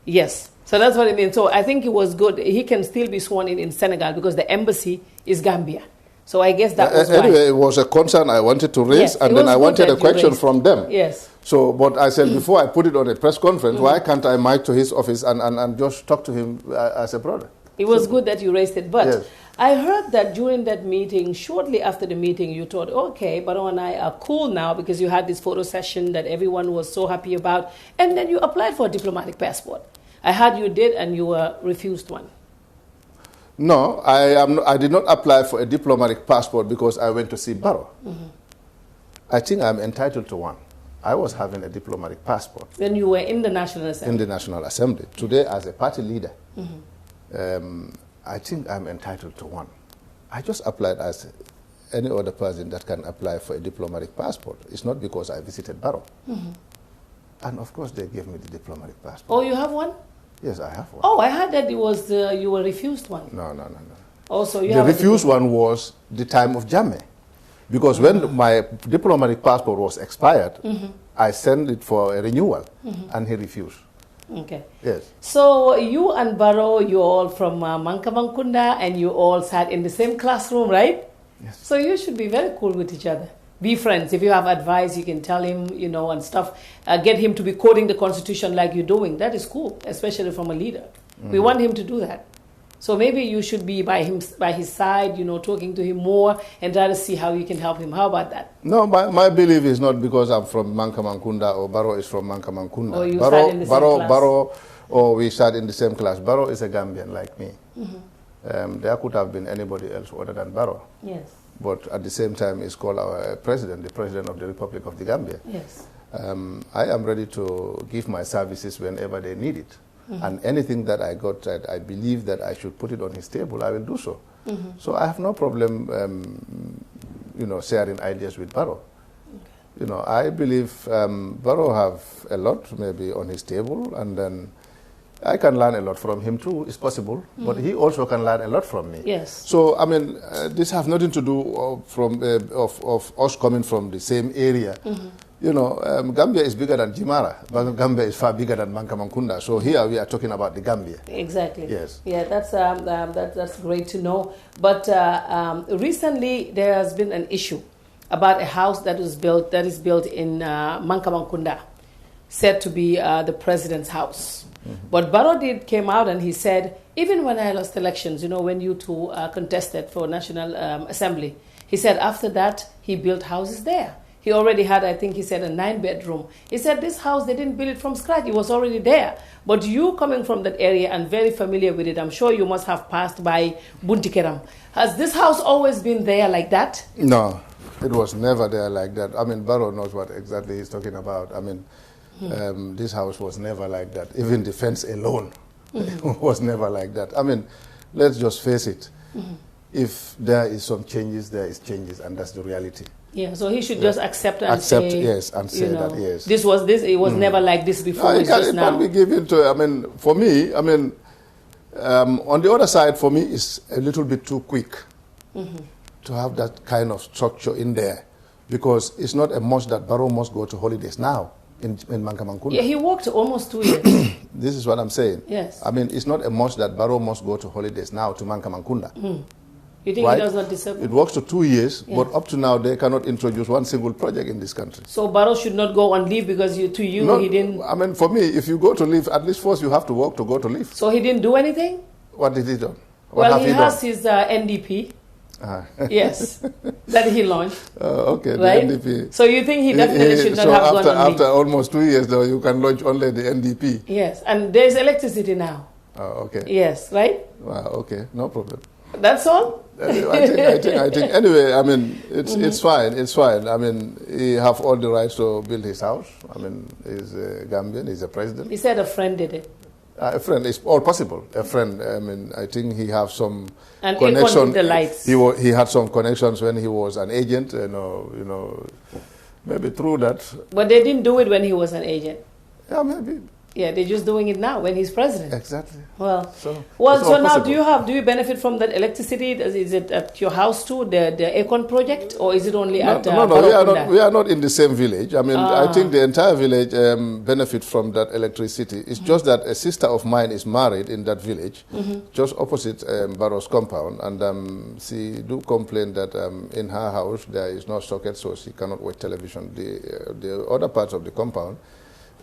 Yes. So that's what I mean. So I think it was good. He can still be sworn in Senegal because the embassy is Gambia. So I guess that was anyway, it was a concern I wanted to raise, and then I wanted a question from them. Yes. So, but I said before I put it on a press conference, why can't I mic to his office and just talk to him as a brother? It was good that you raised it, but yes. I heard that during that meeting, shortly after the meeting, you thought, okay, Barrow and I are cool now because you had this photo session that everyone was so happy about, and then you applied for a diplomatic passport. I heard you did, and you were refused one. No, I did not apply for a diplomatic passport because I went to see Barrow. I think I'm entitled to one. I was having a diplomatic passport. When you were in the National Assembly? In the National Assembly. Today, as a party leader, I think I'm entitled to one. I just applied as any other person that can apply for a diplomatic passport. It's not because I visited Barrow. And of course, they gave me the diplomatic passport. Oh, you have one? Yes, I have one. Oh, I heard that it was you were refused one. No. Also, the refused one was the time of Jammeh. Because when my diplomatic passport was expired, I sent it for a renewal, and he refused. Okay. Yes. So you and Barrow, you're all from Mankamankunda, and you all sat in the same classroom, right? Yes. So you should be very cool with each other. Be friends. If you have advice, you can tell him, you know, and stuff. Get him to be quoting the Constitution like you're doing. That is cool, especially from a leader. We want him to do that. So maybe you should be by his side, you know, talking to him more and try to see how you can help him. How about that? No, my belief is not because I'm from Mankamankunda or Barrow is from Mankamankunda. Or you sat in the same class. Barrow, or we sat in the same class. Barrow is a Gambian like me. There could have been anybody else other than Barrow. Yes. But at the same time, he's called our president, the president of the Republic of the Gambia. Yes. I am ready to give my services whenever they need it. And anything that I got that I believe that I should put it on his table, I will do so. So I have no problem, sharing ideas with Barrow. Okay. I believe Barrow have a lot maybe on his table, and then I can learn a lot from him too. It's possible, but he also can learn a lot from me. Yes. So I mean, this has nothing to do of us coming from the same area. Gambia is bigger than Jimara, but Gambia is far bigger than Mankamankunda. So here we are talking about the Gambia. Exactly. Yes. Yeah, that's great to know. But recently there has been an issue about a house that is built in Mankamankunda, said to be the president's house. But Barrow came out and he said, even when I lost elections, when you two contested for National Assembly, he said after that he built houses there. He already had, I think he said, a 9-bedroom. He said this house, they didn't build it from scratch. It was already there. But you coming from that area and very familiar with it, I'm sure you must have passed by Buntikeram. Has this house always been there like that? No, it was never there like that. I mean, Barrow knows what exactly he's talking about. I mean, this house was never like that. Even the fence alone was never like that. I mean, let's just face it. If there is some changes, there is changes, and that's the reality. Yeah, so he should just accept say, yes, and say that, yes. It was never like this before. It can be given to, I mean, for me, I mean, on the other side, for me, it's a little bit too quick to have that kind of structure in there, because it's not a must that Barrow must go to holidays now in Mankamankunda. Yeah, he worked almost 2 years. This is what I'm saying. Yes. I mean, it's not a must that Barrow must go to holidays now to Mankamankunda. You think he does not deserve it? It works to 2 years, but up to now they cannot introduce one single project in this country. So Barrow should not go on leave because he didn't... I mean, for me, if you go to leave, at least first you have to work to go to leave. So he didn't do anything? What did he do? He has his NDP. Yes, that he launched. Okay, right? the NDP. So you think he definitely should not have gone on leave? After almost 2 years, though, you can launch only the NDP. Yes, and there's electricity now. Okay. Yes, right? Okay, no problem. That's all? I think. Anyway, I mean, it's fine. It's fine. I mean, he have all the rights to build his house. I mean, he's a Gambian. He's a president. He said a friend did it. A friend is all possible. A friend. I mean, I think he have some and connection. The lights. He had some connections when he was an agent. Maybe through that. But they didn't do it when he was an agent. Yeah, maybe. Yeah, they're just doing it now when he's president. Exactly. Well, so now do you benefit from that electricity? Is it at your house too, the Aircon project, or is it only at No, we are not in the same village. I mean, I think the entire village benefit from that electricity. It's just that a sister of mine is married in that village, just opposite Barrow's compound, and she do complain that in her house there is no socket, so she cannot watch television. The other parts of the compound,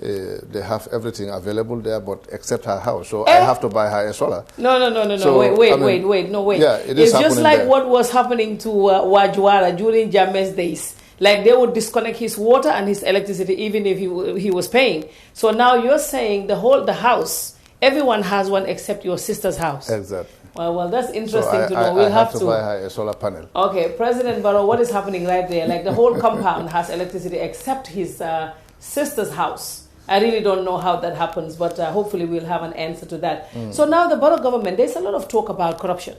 they have everything available there, but except her house. So I have to buy her a solar. No. So, wait. Yeah, it's just like what was happening to Wajwara during Jammeh's days. Like they would disconnect his water and his electricity even if he was paying. So now you're saying the house, everyone has one except your sister's house. Exactly. Well, that's interesting to know. We'll have to buy her a solar panel. Okay, President Barrow, what is happening right there? Like the whole compound has electricity except his sister's house. I really don't know how that happens, but hopefully we'll have an answer to that. So now the Barrow government, there's a lot of talk about corruption.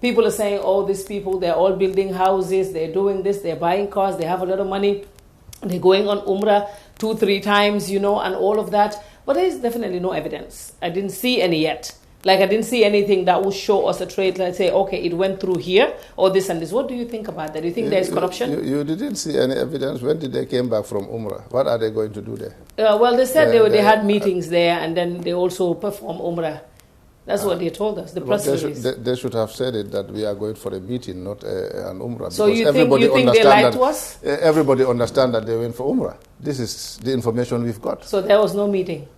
People are saying, oh, these people, they're all building houses, they're doing this, they're buying cars, they have a lot of money, they're going on Umrah 2-3 times, and all of that. But there's definitely no evidence. I didn't see any yet. Like I didn't see anything that would show us a trade, let's say, okay, it went through here, or this and this. What do you think about that? Do you think there's corruption? You didn't see any evidence. When did they came back from Umrah? What are they going to do there? Well, they said they had meetings there, and then they also perform Umrah. That's what they told us, the press release. They should have said it that we are going for a meeting, not an Umrah. So you think they lied to us? Everybody understand that they went for Umrah. This is the information we've got. So there was no meeting?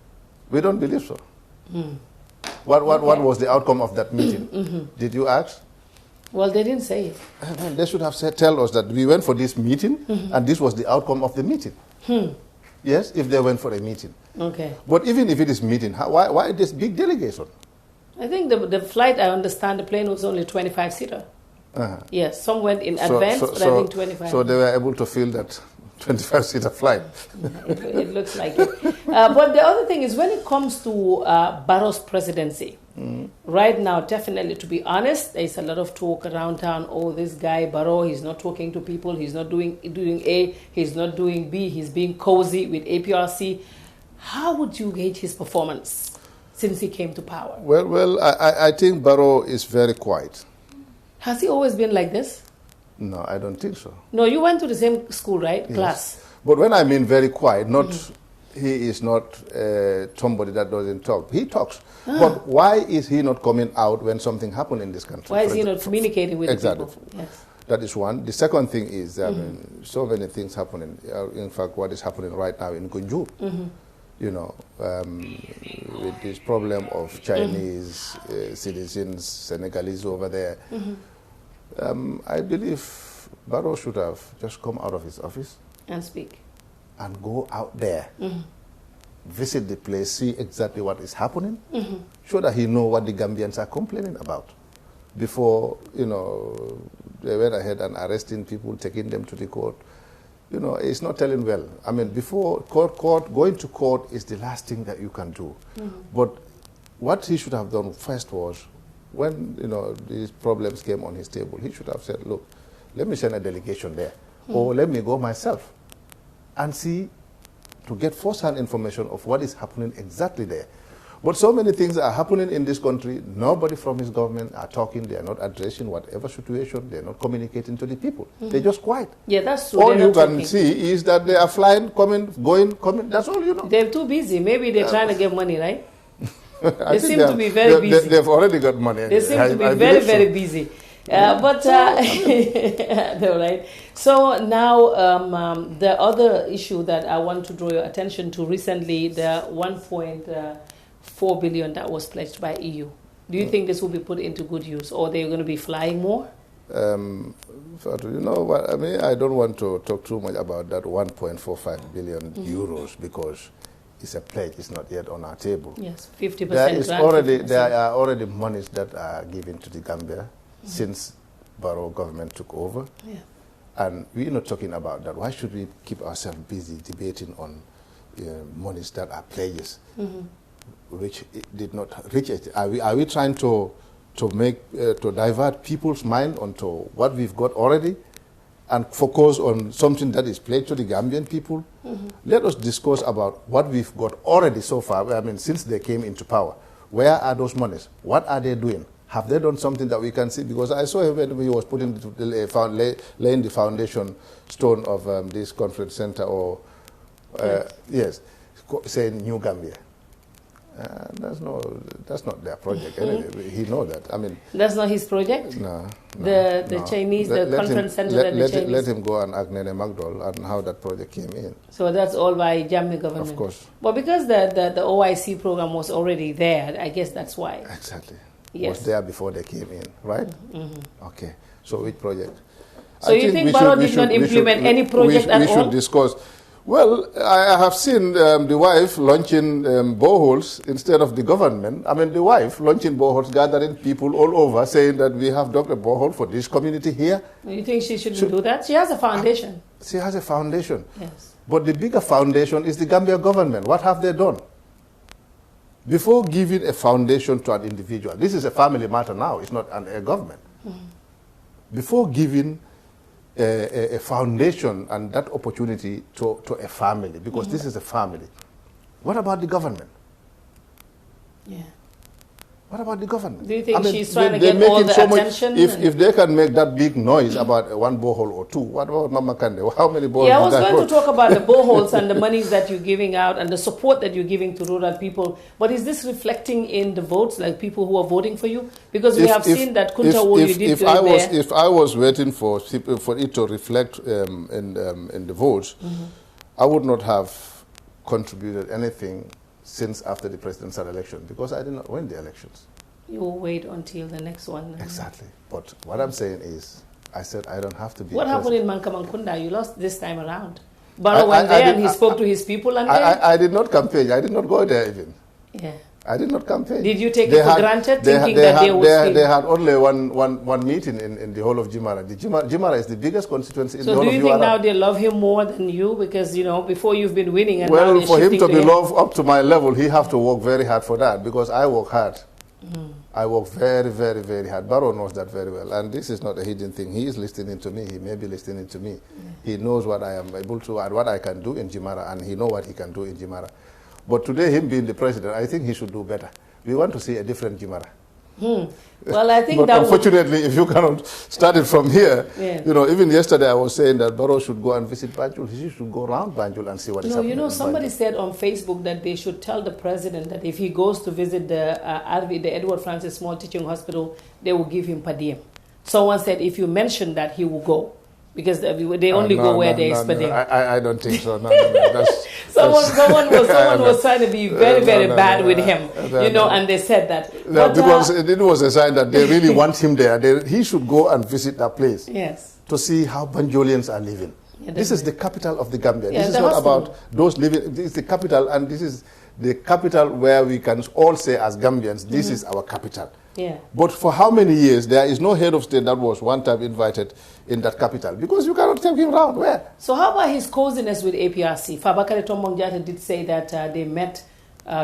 We don't believe so. What was the outcome of that meeting? Did you ask? Well, they didn't say it. They should have tell us that we went for this meeting and this was the outcome of the meeting. Yes, if they went for a meeting. Okay. But even if it is meeting, why this big delegation? I think the flight, I understand, the plane was only 25-seater. Yes, some went in advance, but I think 25. So they were able to fill that 25-seater flight. It looks like it. But the other thing is, when it comes to Barrow's presidency, right now, definitely, to be honest, there's a lot of talk around town. Oh, this guy Barrow, he's not talking to people. He's not doing A. He's not doing B. He's being cozy with APRC. How would you gauge his performance since he came to power? Well, I think Barrow is very quiet. Has he always been like this? No, I don't think so. No, you went to the same school, right? Yes. Class. But when I mean very quiet, he is not somebody that doesn't talk. He talks. But why is he not coming out when something happens in this country? Why is he not communicating with exactly. the people? Yes. That is one. The second thing is, so many things happening. In fact, what is happening right now in Gunjur, you know, with this problem of Chinese citizens, Senegalese over there, I believe Barrow should have just come out of his office and speak. And go out there, visit the place, see exactly what is happening, so that he know what the Gambians are complaining about. Before, you know, they went ahead and arresting people, taking them to the court. You know, it's not telling well. I mean, before going to court is the last thing that you can do. But what he should have done first was, when, you know, these problems came on his table, he should have said, look, let me send a delegation there, or let me go myself and see, to get first-hand information of what is happening exactly there. But so many things are happening in this country. Nobody from his government are talking. They are not addressing whatever situation. They are not communicating to the people. They're just quiet. Yeah, that's true. All you can see is that they are flying, coming, going, coming. That's all you know. They're too busy. Maybe they're trying to get money, right? They seem to be very busy. They've already got money. They seem to be very, very busy. No, right. So now the other issue that I want to draw your attention to recently, the 1.4 billion that was pledged by EU. Do you think this will be put into good use, or they're going to be flying more? Fatu, you know what I mean? I don't want to talk too much about that 1.45 billion euros, because it's a pledge. It's not yet on our table. Yes, 50%. There are already monies that are given to the Gambia since Barrow government took over. Yeah. And we're not talking about that. Why should we keep ourselves busy debating on monies that are pledges, which did not reach it? Are we trying to divert people's mind onto what we've got already and focus on something that is pledged to the Gambian people? Let us discuss about what we've got already so far. I mean, since they came into power, where are those monies? What are they doing? Have they done something that we can see? Because I saw him when he was putting laying the foundation stone of this conference center, or yes, saying New Gambia. That's not their project anyway. He knows that. I mean, that's not his project. No. The Chinese, the conference center, and the Chinese. Let him go and ask Nene Magdol and how that project came in. So that's all by Jammeh government. Of course. Well, because the OIC program was already there, I guess that's why. Exactly. Yes. Was there before they came in, right? Okay. So which project? So you think Barrow did not implement any project at all? We should discuss. Well, I have seen the wife launching boreholes instead of the government. I mean, the wife launching boreholes, gathering people all over, saying that we have dug a borehole for this community here. You think she shouldn't do that? She has a foundation. She has a foundation. Yes. But the bigger foundation is the Gambia government. What have they done? Before giving a foundation to an individual, this is a family matter now, it's not a government. Before giving a foundation and that opportunity to a family, because this is a family, what about the government? Yeah. What about the government? Do you think she's trying to get all the attention? If they can make that big noise about one borehole or two, what about Mama Kandeh? How many boreholes? Yeah, I was going to talk about the boreholes and the monies that you're giving out and the support that you're giving to rural people. But is this reflecting in the votes, like people who are voting for you? Because we have seen that Kunta Woyu did there. If I was waiting for it to reflect in the votes, I would not have contributed anything since after the presidential election, because I did not win the elections. You will wait until the next one. Exactly. But what I'm saying is, I said I don't have to be. What happened in Mankamankunda? You lost this time around. Barrow went there and he spoke to his people and I did not campaign. I did not go there even. Yeah. I did not campaign. Did you take it for granted, thinking that they would still... They had only one meeting in the whole of Jimara. Jimara is the biggest constituency in the whole of Jimara. So do you think now they love him more than you? Because, you know, before you've been winning and well, now they're for him to be him. loved up to my level, he have to work very hard for that, because I work hard. I work very, very, very hard. Barrow knows that very well. And this is not a hidden thing. He is listening to me. He may be listening to me. He knows what I am able to and what I can do in Jimara, and he knows what he can do in Jimara. But today, him being the president, I think he should do better. We want to see a different Jimara. Well, I think but that unfortunately, if you cannot start it from here, you know, even yesterday I was saying that Barrow should go and visit Banjul. He should go around Banjul and see what is happening. You know, somebody said on Facebook that they should tell the president that if he goes to visit the Edward Francis Small Teaching Hospital, they will give him per diem. Someone said if you mention that, he will go. Because they only go where there is per diem. I don't think so. Someone was trying to be very, very bad with him, you know, and they said that. No, because it was a sign that they really want him there. He should go and visit that place to see how Banjulians are living. Yeah, this is the capital of the Gambia. This is not about those living. This is the capital, and this is the capital where we can all say as Gambians, this is our capital. Yeah. But for how many years there is no head of state that was one time invited in that capital? Because you cannot take him around. Where? So how about his coziness with APRC? Fabakary Tombong Jatta did say that they met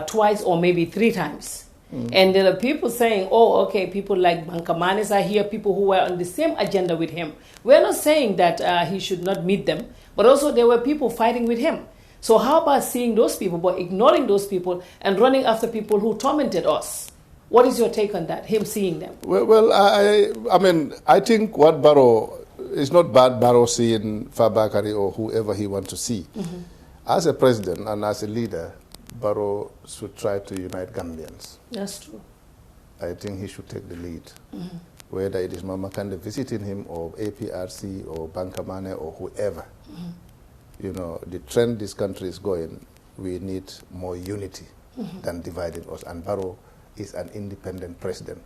twice or maybe 3 times. And there are people saying, oh, okay, people like Bankamanes are here, people who were on the same agenda with him. We're not saying that he should not meet them, but also there were people fighting with him. So how about seeing those people, but ignoring those people and running after people who tormented us? What is your take on that, him seeing them? Well, I mean, I think what Barrow, it's not bad Barrow seeing Fabakary or whoever he wants to see. As a president and as a leader, Barrow should try to unite Gambians. That's true. I think he should take the lead. Whether it is Mama Kandeh visiting him or APRC or Bankamane or whoever. You know, the trend this country is going, we need more unity than dividing us. And Barrow is an independent president.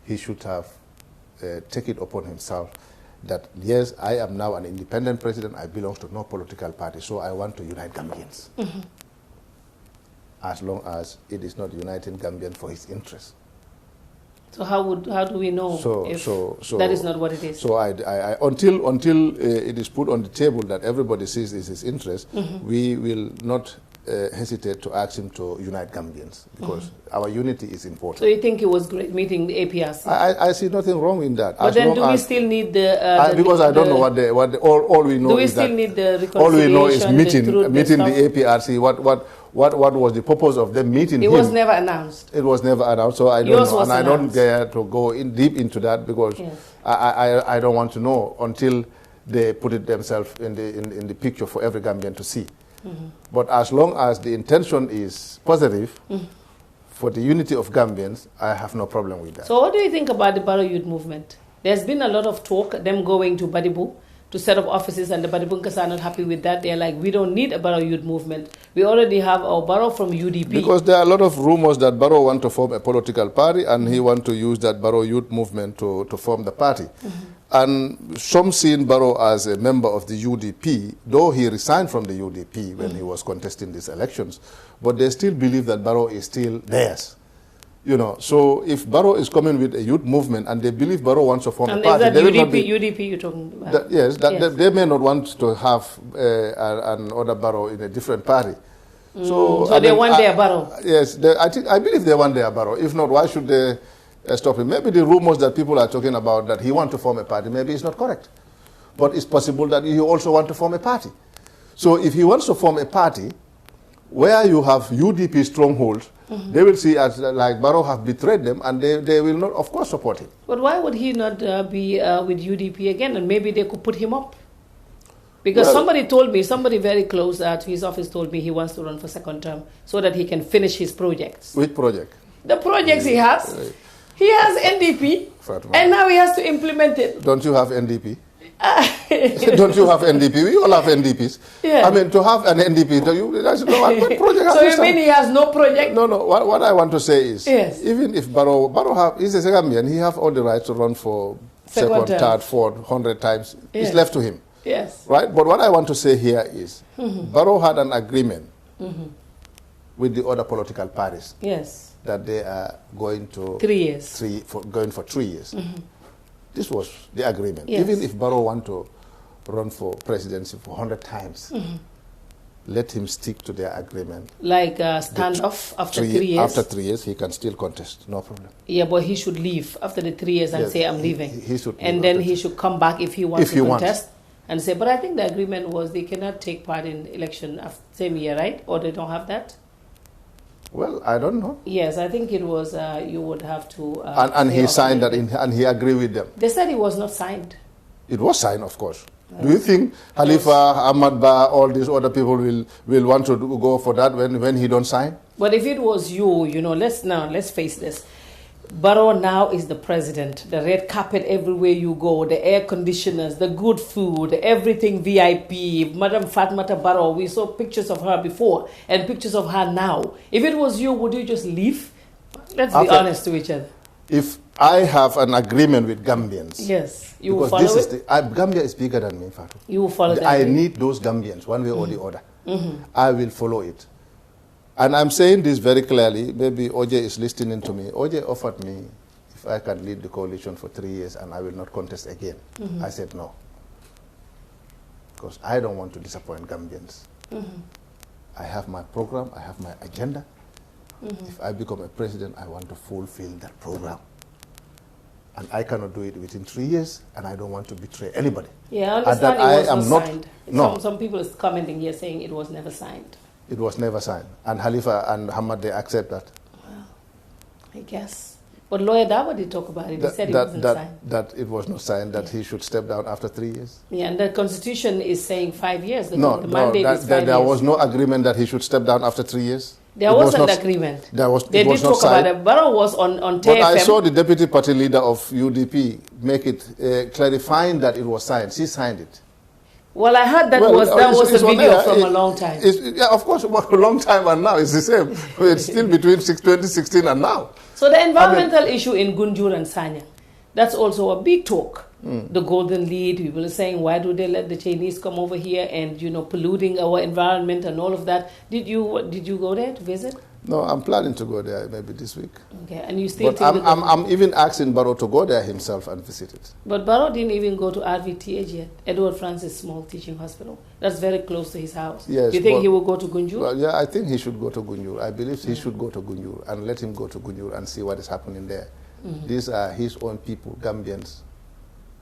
He should have taken it upon himself that, yes, I am now an independent president, I belong to no political party, so I want to unite Gambians. As long as it is not uniting Gambians for his interests. So how do we know if that is not what it is? So until it is put on the table that everybody sees is his interest, we will not hesitate to ask him to unite Gambians, because our unity is important. So you think it was great meeting the APRC? I see nothing wrong in that. But then do we still need the... because I don't know all we know is that... Do we still need the reconciliation? All we know is meeting the APRC. What was the purpose of them meeting him? It was never announced. It was never announced, so I don't know. And I don't dare to go deep into that, because I don't want to know until they put it themselves in the picture for every Gambian to see. But as long as the intention is positive for the unity of Gambians, I have no problem with that. So what do you think about the Barrow Youth Movement? There's been a lot of talk, them going to Badibu to set up offices, and the Badibunkas are not happy with that. They're like, we don't need a Barrow Youth Movement. We already have our Barrow from UDP. Because there are a lot of rumors that Barrow want to form a political party, and he want to use that Barrow Youth Movement to form the party. And some seen Barrow as a member of the UDP, though he resigned from the UDP when he was contesting these elections, but they still believe that Barrow is still theirs. You know, so if Barrow is coming with a youth movement and they believe Barrow wants to form a party, they will not be... UDP you're talking about? Yes, they may not want to have another Barrow in a different party. So they want their Barrow? Yes, I believe they want their Barrow. If not, why should they stop him? Maybe the rumors that people are talking about that he wants to form a party, maybe it's not correct. But it's possible that he also wants to form a party. So if he wants to form a party where you have UDP strongholds, they will see as like Barrow have betrayed them, and they will not, of course, support him. But why would he not be with UDP again? And maybe they could put him up. Because somebody told me, somebody very close to his office told me he wants to run for second term so that he can finish his projects. Which project? The projects he has. He has NDP, and now he has to implement it. Don't you have NDP? Don't you have NDP? We all have NDPs. Yeah. I mean, to have an NDP, what project? So you mean he has no project? No. What I want to say is, even if Barrow is a Gambian, he have all the right to run for second, third, fourth, 100 times. It's left to him. Yes. Right? But what I want to say here is, Barrow had an agreement with the other political parties. Yes. That they are going to 3 years. Going for 3 years. This was the agreement. Yes. Even if Barrow want to run for presidency for 100 times, let him stick to their agreement. Like standoff after 3 years? After 3 years, he can still contest, no problem. Yeah, but he should leave after the 3 years and yes, say, I'm leaving. He should and then he should come back if he wants to contest. And say, but I think the agreement was they cannot take part in election after same year, right? Or they don't have that? Well, I don't know. Yes, I think it was, you would have to... and he signed that, and he agreed with them. They said it was not signed. It was signed, of course. Do you think Khalifa, Ahmad Ba, all these other people will want to go for that when he don't sign? But if it was you, you know, let's face this. Barrow now is the president. The red carpet everywhere you go, the air conditioners, the good food, everything VIP. Madam Fatmata Barrow, we saw pictures of her before and pictures of her now. If it was you, would you just leave? Let's be honest to each other. If I have an agreement with Gambians, yes, you will follow it. Gambia is bigger than me, Fatu. You will follow that. I need those Gambians, one way or the other. I will follow it. And I'm saying this very clearly. Maybe OJ is listening to me. OJ offered me if I can lead the coalition for 3 years and I will not contest again. I said no. Because I don't want to disappoint Gambians. I have my program, I have my agenda. If I become a president, I want to fulfill that program. And I cannot do it within 3 years, and I don't want to betray anybody. Yeah, I understand it was not signed. No. Some people is commenting here saying it was never signed. It was never signed. And Khalifa and Hamad, they accept that. Well, I guess. But Lawyer Dawa did talk about it. He said it wasn't signed. That it was not signed, that he should step down after 3 years. Yeah, and the Constitution is saying 5 years. The mandate is 5 years. There was no agreement that he should step down after 3 years. There was an agreement. They did talk about it. Barrow was on TFM. But I saw the deputy party leader of UDP make it clarifying that it was signed. She signed it. Well, I heard that was a video from a long time. Yeah, of course, a long time and now it's the same. It's still between 2016 and now. So the environmental issue in Gunjur and Sanyang, that's also a big talk. The Golden Lead, people are saying, why do they let the Chinese come over here and, you know, polluting our environment and all of that? Did you go there to visit? No, I'm planning to go there maybe this week. Okay, and you still think I'm even asking Barrow to go there himself and visit it. But Barrow didn't even go to RVTH yet, Edward Francis Small Teaching Hospital. That's very close to his house. Yes. Do you think he will go to Gunjur? Well, yeah, I think he should go to Gunjur. I believe he should go to Gunjur and let him go to Gunjur and see what is happening there. These are his own people, Gambians,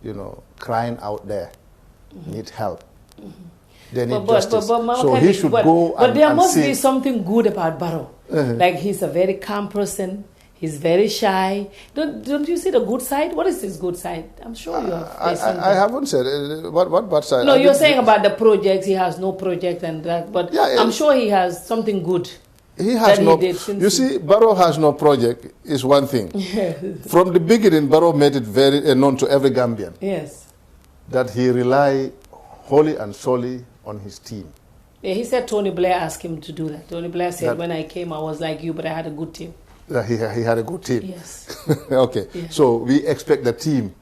you know, crying out there, need help. They need justice. So he should go But there must be something good about Barrow. Like he's a very calm person. He's very shy. Don't you see the good side? What is his good side? I'm sure you have faced something. I haven't said what bad side. No, you're saying about the projects. He has no project and that. But yeah, I'm sure he has something good. He has no. You see, Barrow has no project is one thing. From the beginning, Barrow made it very known to every Gambian. Yes. That he rely wholly and solely on his team. Yeah, he said Tony Blair asked him to do that. Tony Blair said, when I came, I was like you, but I had a good team. He had a good team. Yes. Okay. Yeah. So we expect the team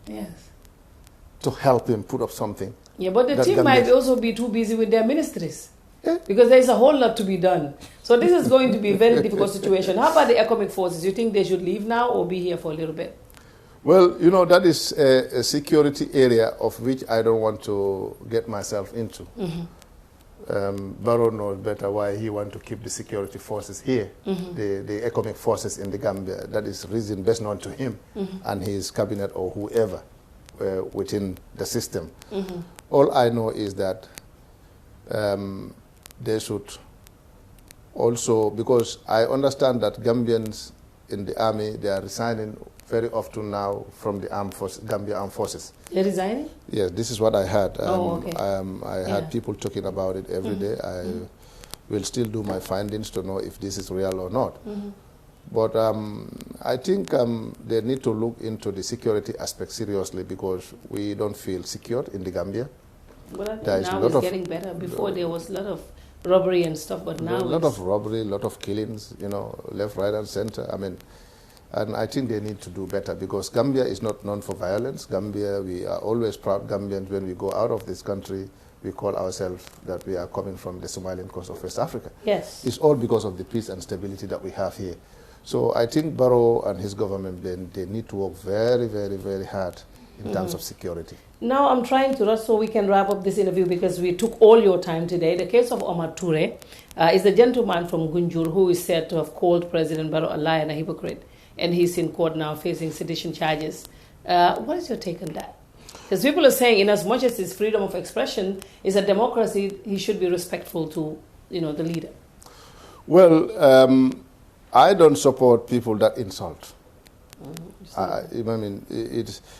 to help him put up something. Yeah, but the team might also be too busy with their ministries. Yeah. Because there's a whole lot to be done. So this is going to be a very difficult situation. How about the economic forces? You think they should leave now or be here for a little bit? Well, you know, that is a security area of which I don't want to get myself into. Barrow knows better why he wants to keep the security forces here, the economic forces in the Gambia. That is reason best known to him and his cabinet or whoever within the system. All I know is that they should also, because I understand that Gambians in the army, they are resigning very often now from the Gambia Armed Forces. They're resigning? Yes, this is what I heard. Okay. I had people talking about it every day. I will still do my findings to know if this is real or not. But I think they need to look into the security aspect seriously because we don't feel secure in the Gambia. Well, I think now it's getting better. Before there was a lot of robbery and stuff, but now a lot of robbery, a lot of killings, you know, left, right, and center. I mean, and I think they need to do better because Gambia is not known for violence. Gambia, we are always proud Gambians when we go out of this country. we call ourselves that we are coming from the Somalian coast of West Africa. Yes. It's all because of the peace and stability that we have here. So I think Barrow and his government, they need to work very, very, very hard in terms of security. Now I'm trying to rush so we can wrap up this interview because we took all your time today. The case of Omar Toure is a gentleman from Gunjur who is said to have called President Barrow a liar and a hypocrite, and he's in court now facing sedition charges. What is your take on that? Because people are saying, in as much as his freedom of expression is a democracy, he should be respectful to, the leader. Well, I don't support people that insult.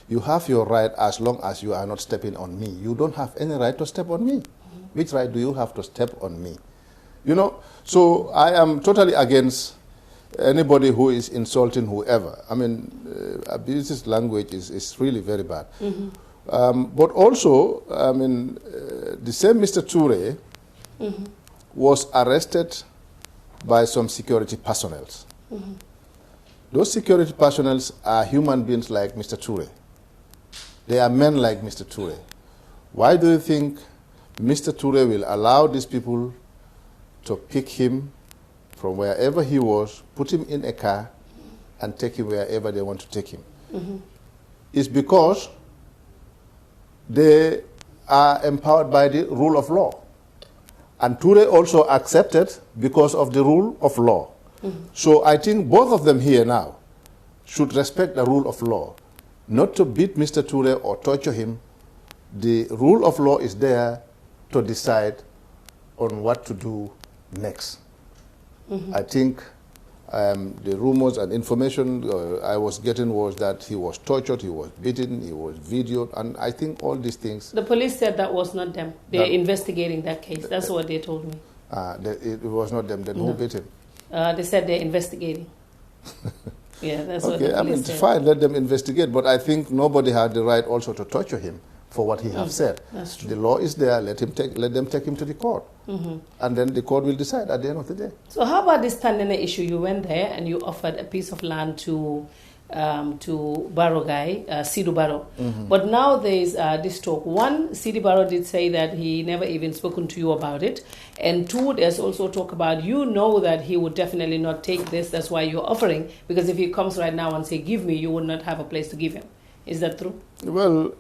You have your right as long as you are not stepping on me. You don't have any right to step on me. Which right do you have to step on me? So I am totally against anybody who is insulting whoever. Abusive language is really very bad. But also, the same Mr. Toure was arrested by some security personnel. Those security personnel are human beings like Mr. Toure. They are men like Mr. Toure. Why do you think Mr. Toure will allow these people to pick him from wherever he was, put him in a car, and take him wherever they want to take him? It's because they are empowered by the rule of law. And Toure also accepted because of the rule of law. So I think both of them here now should respect the rule of law, not to beat Mr. Toure or torture him. The rule of law is there to decide on what to do next. I think the rumors and information I was getting was that he was tortured, he was beaten, he was videoed, and I think all these things... The police said that was not them. They're investigating that case. That's what they told me. It was not them. Then who beat him? They said they're investigating. Yeah, that's what the police said. Fine, let them investigate, but I think nobody had the right also to torture him for what he has said. That's true. The law is there, let them take him to the court. And then the court will decide at the end of the day. So how about this Tandene issue? You went there and you offered a piece of land to Barrow guy, Sidu Barrow. But now there is this talk. One, Sidu Barrow did say that he never even spoken to you about it. And two, there's also talk about that he would definitely not take this. That's why you're offering. Because if he comes right now and say, give me, you would not have a place to give him. Is that true? Well,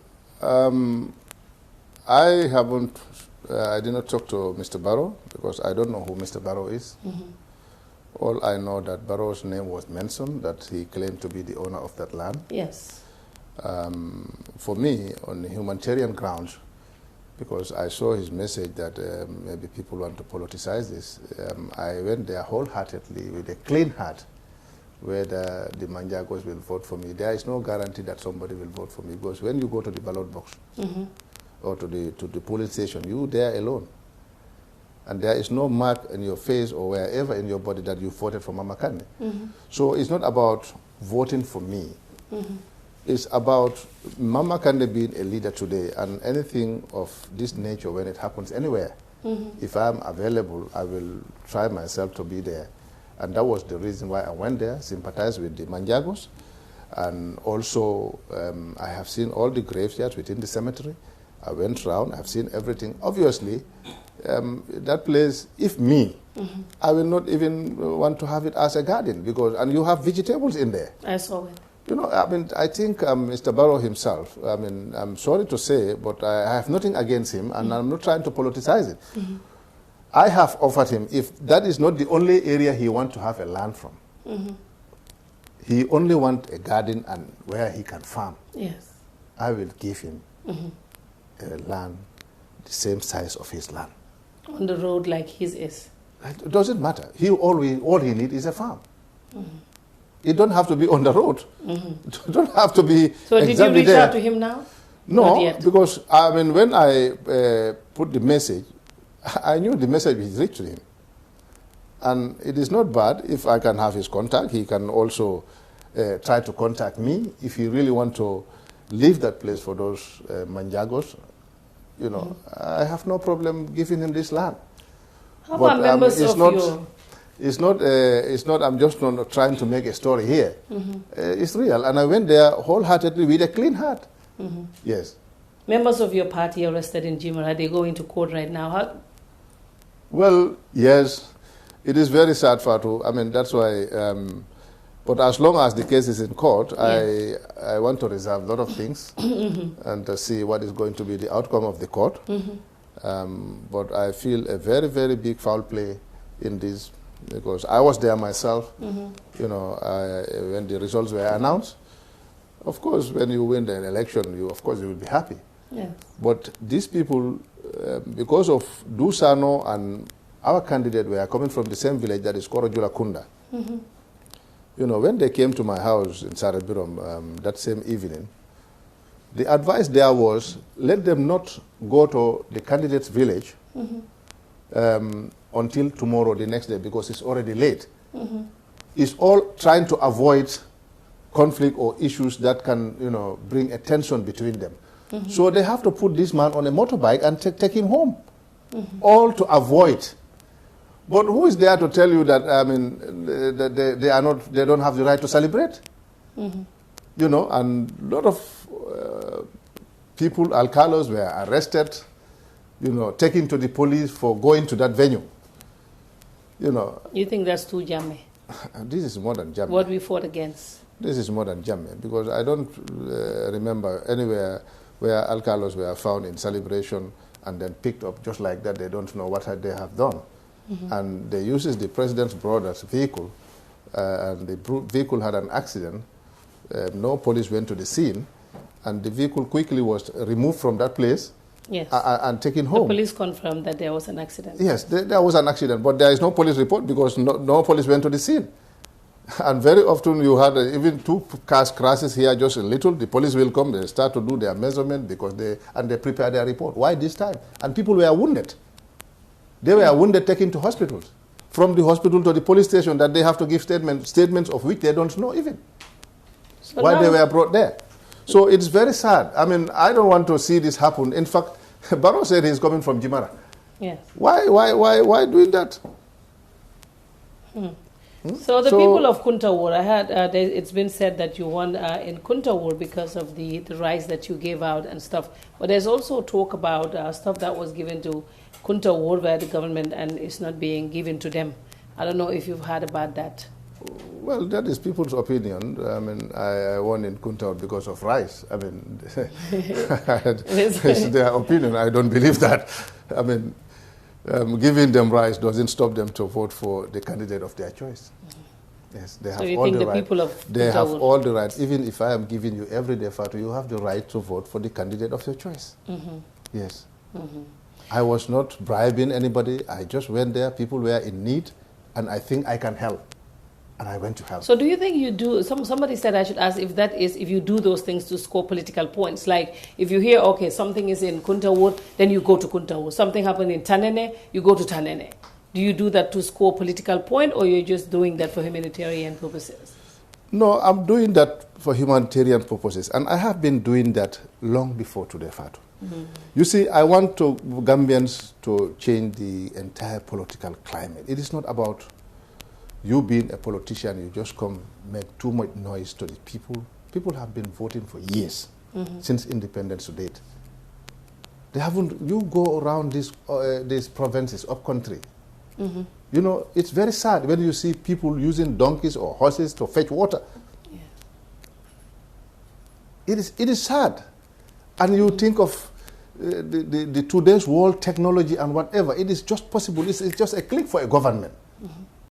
I did not talk to Mr. Barrow because I don't know who Mr. Barrow is. All I know that Barrow's name was mentioned, that he claimed to be the owner of that land. Yes. For me, on humanitarian grounds, because I saw his message that maybe people want to politicize this, I went there wholeheartedly with a clean heart, whether the Manjagos will vote for me. There is no guarantee that somebody will vote for me, because when you go to the ballot box or to the polling station, you there alone. And there is no mark in your face or wherever in your body that you voted for Mama Kandeh. So it's not about voting for me. It's about Mama Kandeh being a leader today, and anything of this nature, when it happens anywhere, if I'm available, I will try myself to be there. And that was the reason why I went there, sympathized with the Manjagos. And also, I have seen all the graveyards within the cemetery. I went around, I've seen everything. Obviously, that place, if me, I will not even want to have it as a garden, and you have vegetables in there. I saw it. I think Mr. Barrow himself, I'm sorry to say, but I have nothing against him, and I'm not trying to politicize it. I have offered him, if that is not the only area he wants to have a land from, he only wants a garden and where he can farm. Yes. I will give him a land the same size of his land. On the road like his is? It doesn't matter. All he needs is a farm. It don't have to be on the road. It don't have to be So did you reach there. out to him now? No, because when I put the message, I knew the message was reached to him. And it is not bad if I can have his contact. He can also try to contact me if he really want to leave that place for those Manjagos. I have no problem giving him this land. How about members of your... It's not, I'm just not trying to make a story here. It's real. And I went there wholeheartedly with a clean heart. Yes. Members of your party arrested in Jimara, they go into court right now. Well, yes, it is very sad, Fatu. I mean, that's why, but as long as the case is in court, yes. I want to reserve a lot of things and to see what is going to be the outcome of the court. But I feel a very, very big foul play in this, because I was there myself, you know, when the results were announced. Of course, when you win the election, you will be happy. Yes. But these people, because of Dusano and our candidate were coming from the same village, that is Korojula Kunda. You know, when they came to my house in Sarabirom that same evening, the advice there was, let them not go to the candidate's village until tomorrow, the next day, because it's already late. It's all trying to avoid conflict or issues that can, you know, bring a tension between them. So they have to put this man on a motorbike and take him home, all to avoid. But who is there to tell you that, I mean, they don't have the right to celebrate? You know, and a lot of people, alcalos, were arrested, you know, taken to the police for going to that venue. You know. You think that's too jamme? This is more than jamme. What we fought against? This is more than jamme, because I don't remember anywhere where alcalos were found in celebration and then picked up just like that. They don't know what they have done. And they uses the president's brother's vehicle, and the vehicle had an accident. No police went to the scene, and the vehicle quickly was removed from that place. Yes. And taken home. The police confirmed that there was an accident. Yes, there was an accident, but there is no police report because no police went to the scene. And very often you had even 2 cars crashes here, just a little. The police will come, they start to do their measurement because they prepare their report. Why this time? And people were wounded. They were wounded, taken to hospitals. From the hospital to the police station, that they have to give statements of which they don't know even. So why they were brought there. So it's very sad. I mean, I don't want to see this happen. In fact, Barrow said he's coming from Jimara. Yes. Why doing that? So the people of Kuntawur, I heard it's been said that you won in Kuntawur because of the rice that you gave out and stuff. But there's also talk about stuff that was given to Kuntawur by the government and it's not being given to them. I don't know if you've heard about that. Well, that is people's opinion. I mean, I won in Kuntawur because of rice. I mean, it's their opinion. I don't believe that. I mean, giving them rice doesn't stop them to vote for the candidate of their choice. Yes, they have all the right. They have all the rights. Even if I am giving you every day, Fatu, you have the right to vote for the candidate of your choice. Yes. I was not bribing anybody. I just went there. People were in need, and I think I can help. And I went to help. So do you think you do, somebody said I should ask if that is, if you do those things to score political points, like if you hear, okay, something is in Kuntawur, then you go to Kuntawur. Something happened in Tanene, you go to Tanene. Do you do that to score political point, or you're just doing that for humanitarian purposes? No, I'm doing that for humanitarian purposes. And I have been doing that long before today, Fatu. You see, I want Gambians to change the entire political climate. It is not about you being a politician, you just come make too much noise to the people. People have been voting for years, since independence to date. They haven't, you go around these provinces, up country. You know, it's very sad when you see people using donkeys or horses to fetch water. Yeah. It is sad. And you think of the today's world technology and whatever, it is just possible. It's just a click for a government.